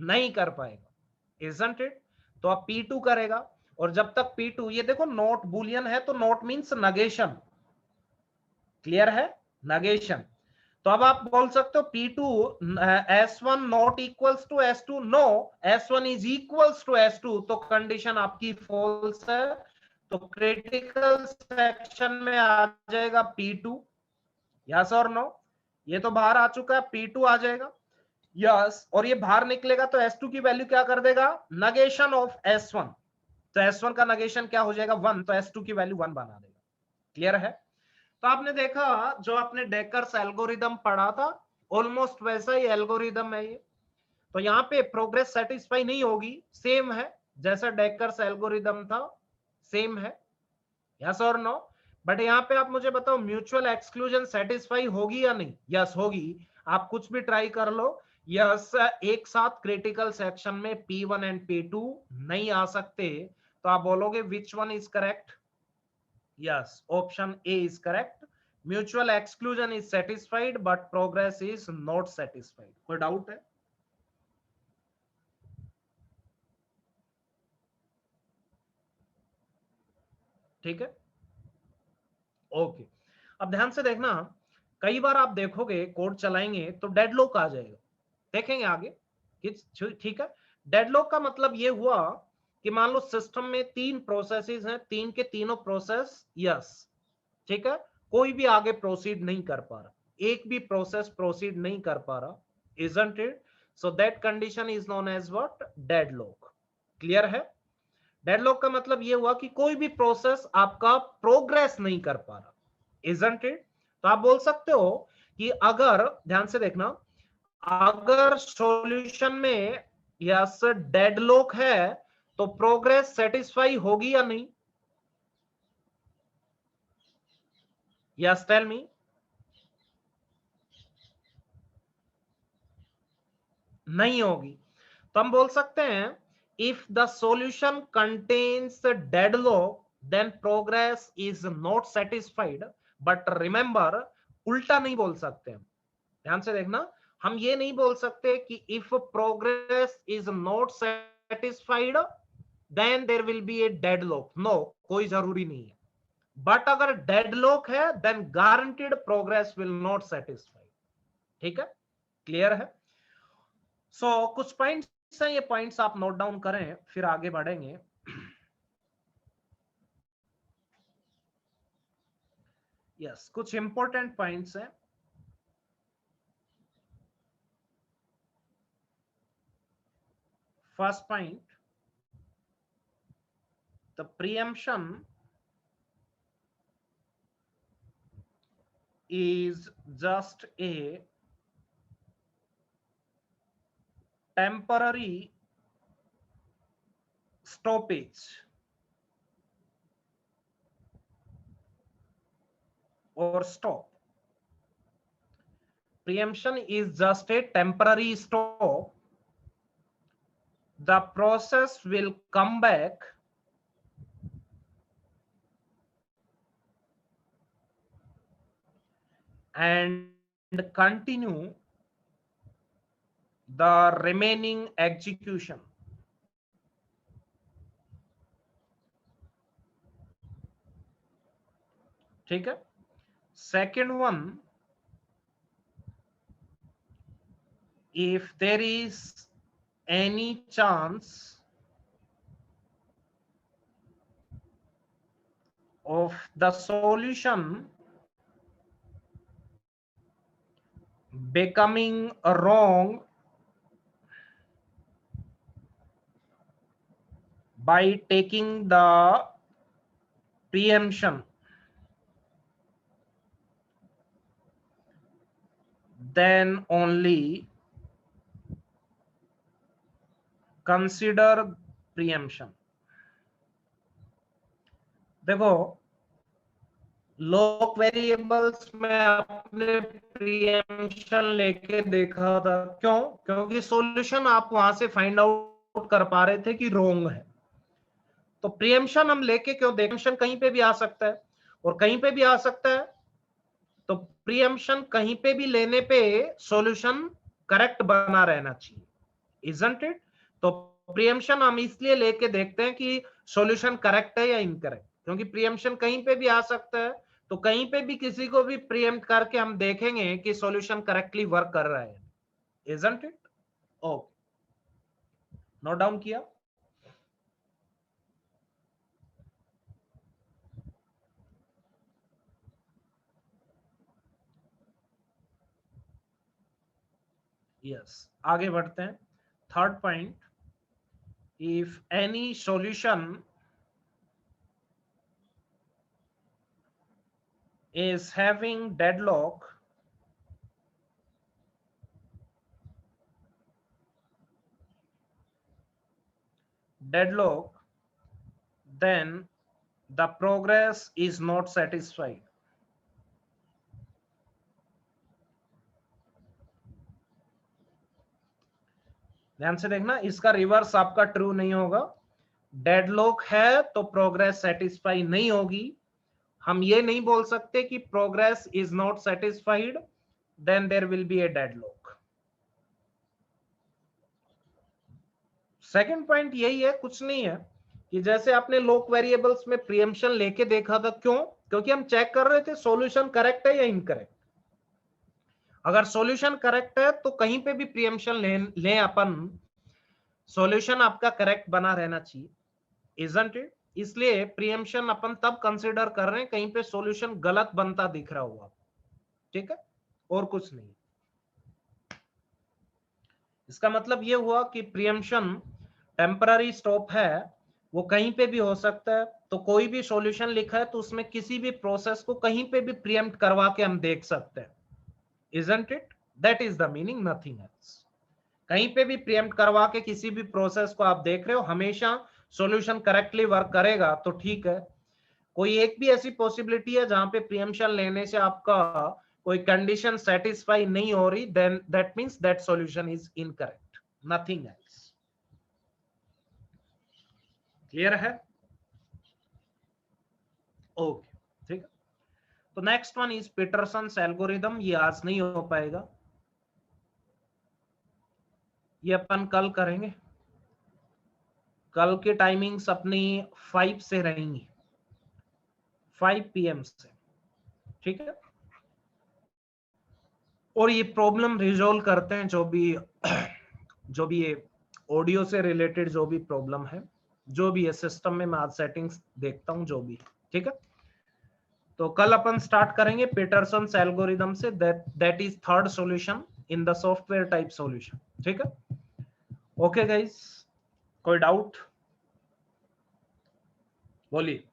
नहीं कर पाएगा, इजंट इट? तो अब P2 करेगा, और जब तक P2, ये देखो नोट बुलियन है तो नोट मींस नगेशन। क्लियर है? नगेशन। तो अब आप बोल सकते हो P2 S1 not equals to S2, no, S1 is equals to S2, तो कंडीशन आपकी फॉल्स है, तो क्रिटिकल सेक्शन में आ जाएगा P2। यस और नो? ये तो बाहर आ चुका है, P2 आ जाएगा। यस, और ये बाहर निकलेगा तो S2 की वैल्यू क्या कर देगा? Negation of S1। तो S1 का नगेशन क्या हो जाएगा? 1, तो S2 की वैल्यू 1 बना देगा। क्लियर है? तो आपने देखा, जो आपने डेकर्स एल्गोरिदम पढ़ा था, ऑलमोस्ट वैसा ही एल्गोरिदम है ये। तो यहाँ पे प्रोग्रेस सेटिस्फाई नहीं होगी, सेम है जैसा डेकर्स एल्गोरिदम था, सेम है। यस और नो? बट यहाँ पे आप मुझे बताओ, म्यूचुअल एक्सक्लूजन सेटिस्फाई होगी या नहीं? यस होगी। आप कुछ भी ट्राई कर लो, यस, एक साथ क्रिटिकल सेक्शन में P1 एंड P2 नहीं आ सकते, तो आप बोलोगे which one is correct? Yes, option A is correct. Mutual exclusion is satisfied but progress is not satisfied. कोई डाउट है? ठीक है, ओके। अब ध्यान से देखना, कई बार आप देखोगे कोड चलाएंगे तो डेडलॉक आ जाएगा, देखेंगे आगे। ठीक है, डेडलॉक का मतलब ये हुआ कि मान लो सिस्टम में 3 प्रोसेसेस हैं, 3 के तीनों प्रोसेस, यस, ठीक है, कोई भी आगे प्रोसीड नहीं कर पा रहा, एक भी प्रोसेस प्रोसीड नहीं कर पा रहा, isn't it? So that condition is known as what? Deadlock. Clear है? डेडलॉक का मतलब ये हुआ कि कोई भी प्रोसेस आपका प्रोग्रेस नहीं कर पा रहा, इजंट इट? तो आप बोल सकते हो कि अगर, ध्यान से देखना, अगर सॉल्यूशन में यस डेडलॉक है तो प्रोग्रेस सेटिस्फाई होगी या नहीं? Yes, tell me. नहीं होगी। तो हम बोल सकते हैं if the solution contains deadlock then progress is not satisfied. But remember, उल्टा नहीं बोल सकते हम। ध्यान से देखना, हम ये नहीं बोल सकते कि if progress is not satisfied then there will be a deadlock. No, कोई जरूरी नहीं है। बट अगर डेडलॉक है then guaranteed progress will not satisfied. ठीक है? क्लियर है? कुछ पॉइंट्स हैं, ये पॉइंट्स आप नोट डाउन करें, फिर आगे बढ़ेंगे। यस, कुछ इंपॉर्टेंट पॉइंट्स हैं। First point, the preemption is just a temporary stoppage or stop. Preemption is just a temporary stop. The process will come back and continue the remaining execution. ठीक है. Second one, if there is any chance of the solution becoming wrong by taking the preemption, then only consider preemption. देखो, lock variables में आपने preemption लेके देखा था. क्यों? क्योंकि सॉल्यूशन आप वहां से फाइंड आउट कर पा रहे थे कि रॉन्ग है. तो प्रीएम्पशन हम लेके क्यों? प्रीएम्पशन कहीं पे भी आ सकता है और कहीं पे भी आ सकता है. तो प्रीएम्पशन कहीं पे भी लेने पे सॉल्यूशन करेक्ट बना रहना चाहिए, इजंट इट? तो प्रीएम्पशन हम इसलिए लेके देखते हैं कि सॉल्यूशन करेक्ट है या इनकरेक्ट, क्योंकि प्रीएम्पशन कहीं पे भी आ सकता है. तो कहीं पे भी किसी को भी प्रीएम्प्ट करके हम देखेंगे कि सॉल्यूशन करेक्टली वर्क कर रहा है, isn't it? Okay, note down किया? यस, आगे बढ़ते हैं. Third point, if any solution is having deadlock, then the progress is not satisfied. ध्यान से देखना, इसका रिवर्स आपका ट्रू नहीं होगा. डेडलॉक है तो प्रोग्रेस सेटिस्फाई नहीं होगी. हम ये नहीं बोल सकते कि progress is not satisfied, then there will be a deadlock. Second point यही है, कुछ नहीं है, कि जैसे आपने लॉक वेरिएबल्स में प्रीएम्पशन लेके देखा था. क्यों? क्योंकि हम चेक कर रहे थे सॉल्यूशन करेक्ट है या इनकरेक्ट. अगर सॉल्यूशन करेक्ट है तो कहीं पे भी प्रीएम्पशन ले अपन, सॉल्यूशन आपका करेक्ट बना रहना चाहिए, इजंट इट? इसलिए प्रीएम्पशन अपन तब कंसीडर कर रहे हैं कहीं पे सॉल्यूशन गलत बनता दिख रहा हुआ. ठीक है, और कुछ नहीं. इसका मतलब ये हुआ कि प्रीएम्पशन टेम्पररी स्टॉप है, वो कहीं पे भी हो सकता है. तो कोई भी सॉल्यूशन लिखा है तो उसमें किसी भी प्रोसेस को कहीं पे भी प्रीएम्प्ट करवा के हम देख सकते हैं, isn't it? That is the meaning, nothing else. कहीं पे भी प्रीएम्प्ट करवा के किसी भी प्रोसेस को आप देख रहे हो, हमेशा सॉल्यूशन करेक्टली वर्क करेगा तो ठीक है. कोई एक भी ऐसी पॉसिबिलिटी है जहां पे प्रीएम्पशन लेने से आपका कोई कंडीशन सेटिस्फाई नहीं हो रही, then that means that solution is incorrect, nothing else. Clear है? ओके, ठीक है. तो next one is Peterson's algorithm. ये आज नहीं हो पाएगा, ये अपन कल करेंगे. कल की टाइमिंग्स अपनी 5 से रहेंगी, 5 PM से. ठीक है, और ये प्रॉब्लम रिजोल्व करते हैं, जो भी ये ऑडियो से रिलेटेड जो भी प्रॉब्लम है, जो भी है सिस्टम में मैं आज सेटिंग्स देखता हूं जो भी. ठीक है, तो कल अपन स्टार्ट करेंगे पीटरसन्स एल्गोरिथम से. That is third solution in the software type solution. ठीक है, ओके गाइस, कोई डाउट बोलिए.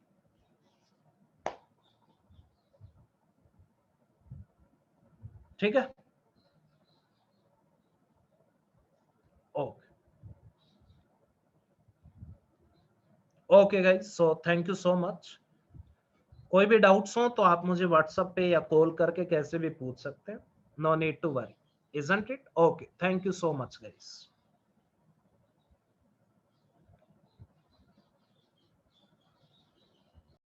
ठीक है, okay. Okay guys, so thank you so much. कोई भी डाउट्स हो तो आप मुझे व्हाट्सएप पे या कॉल करके कैसे भी पूछ सकते हैं. No need to worry, isn't it? Okay, thank you so much guys.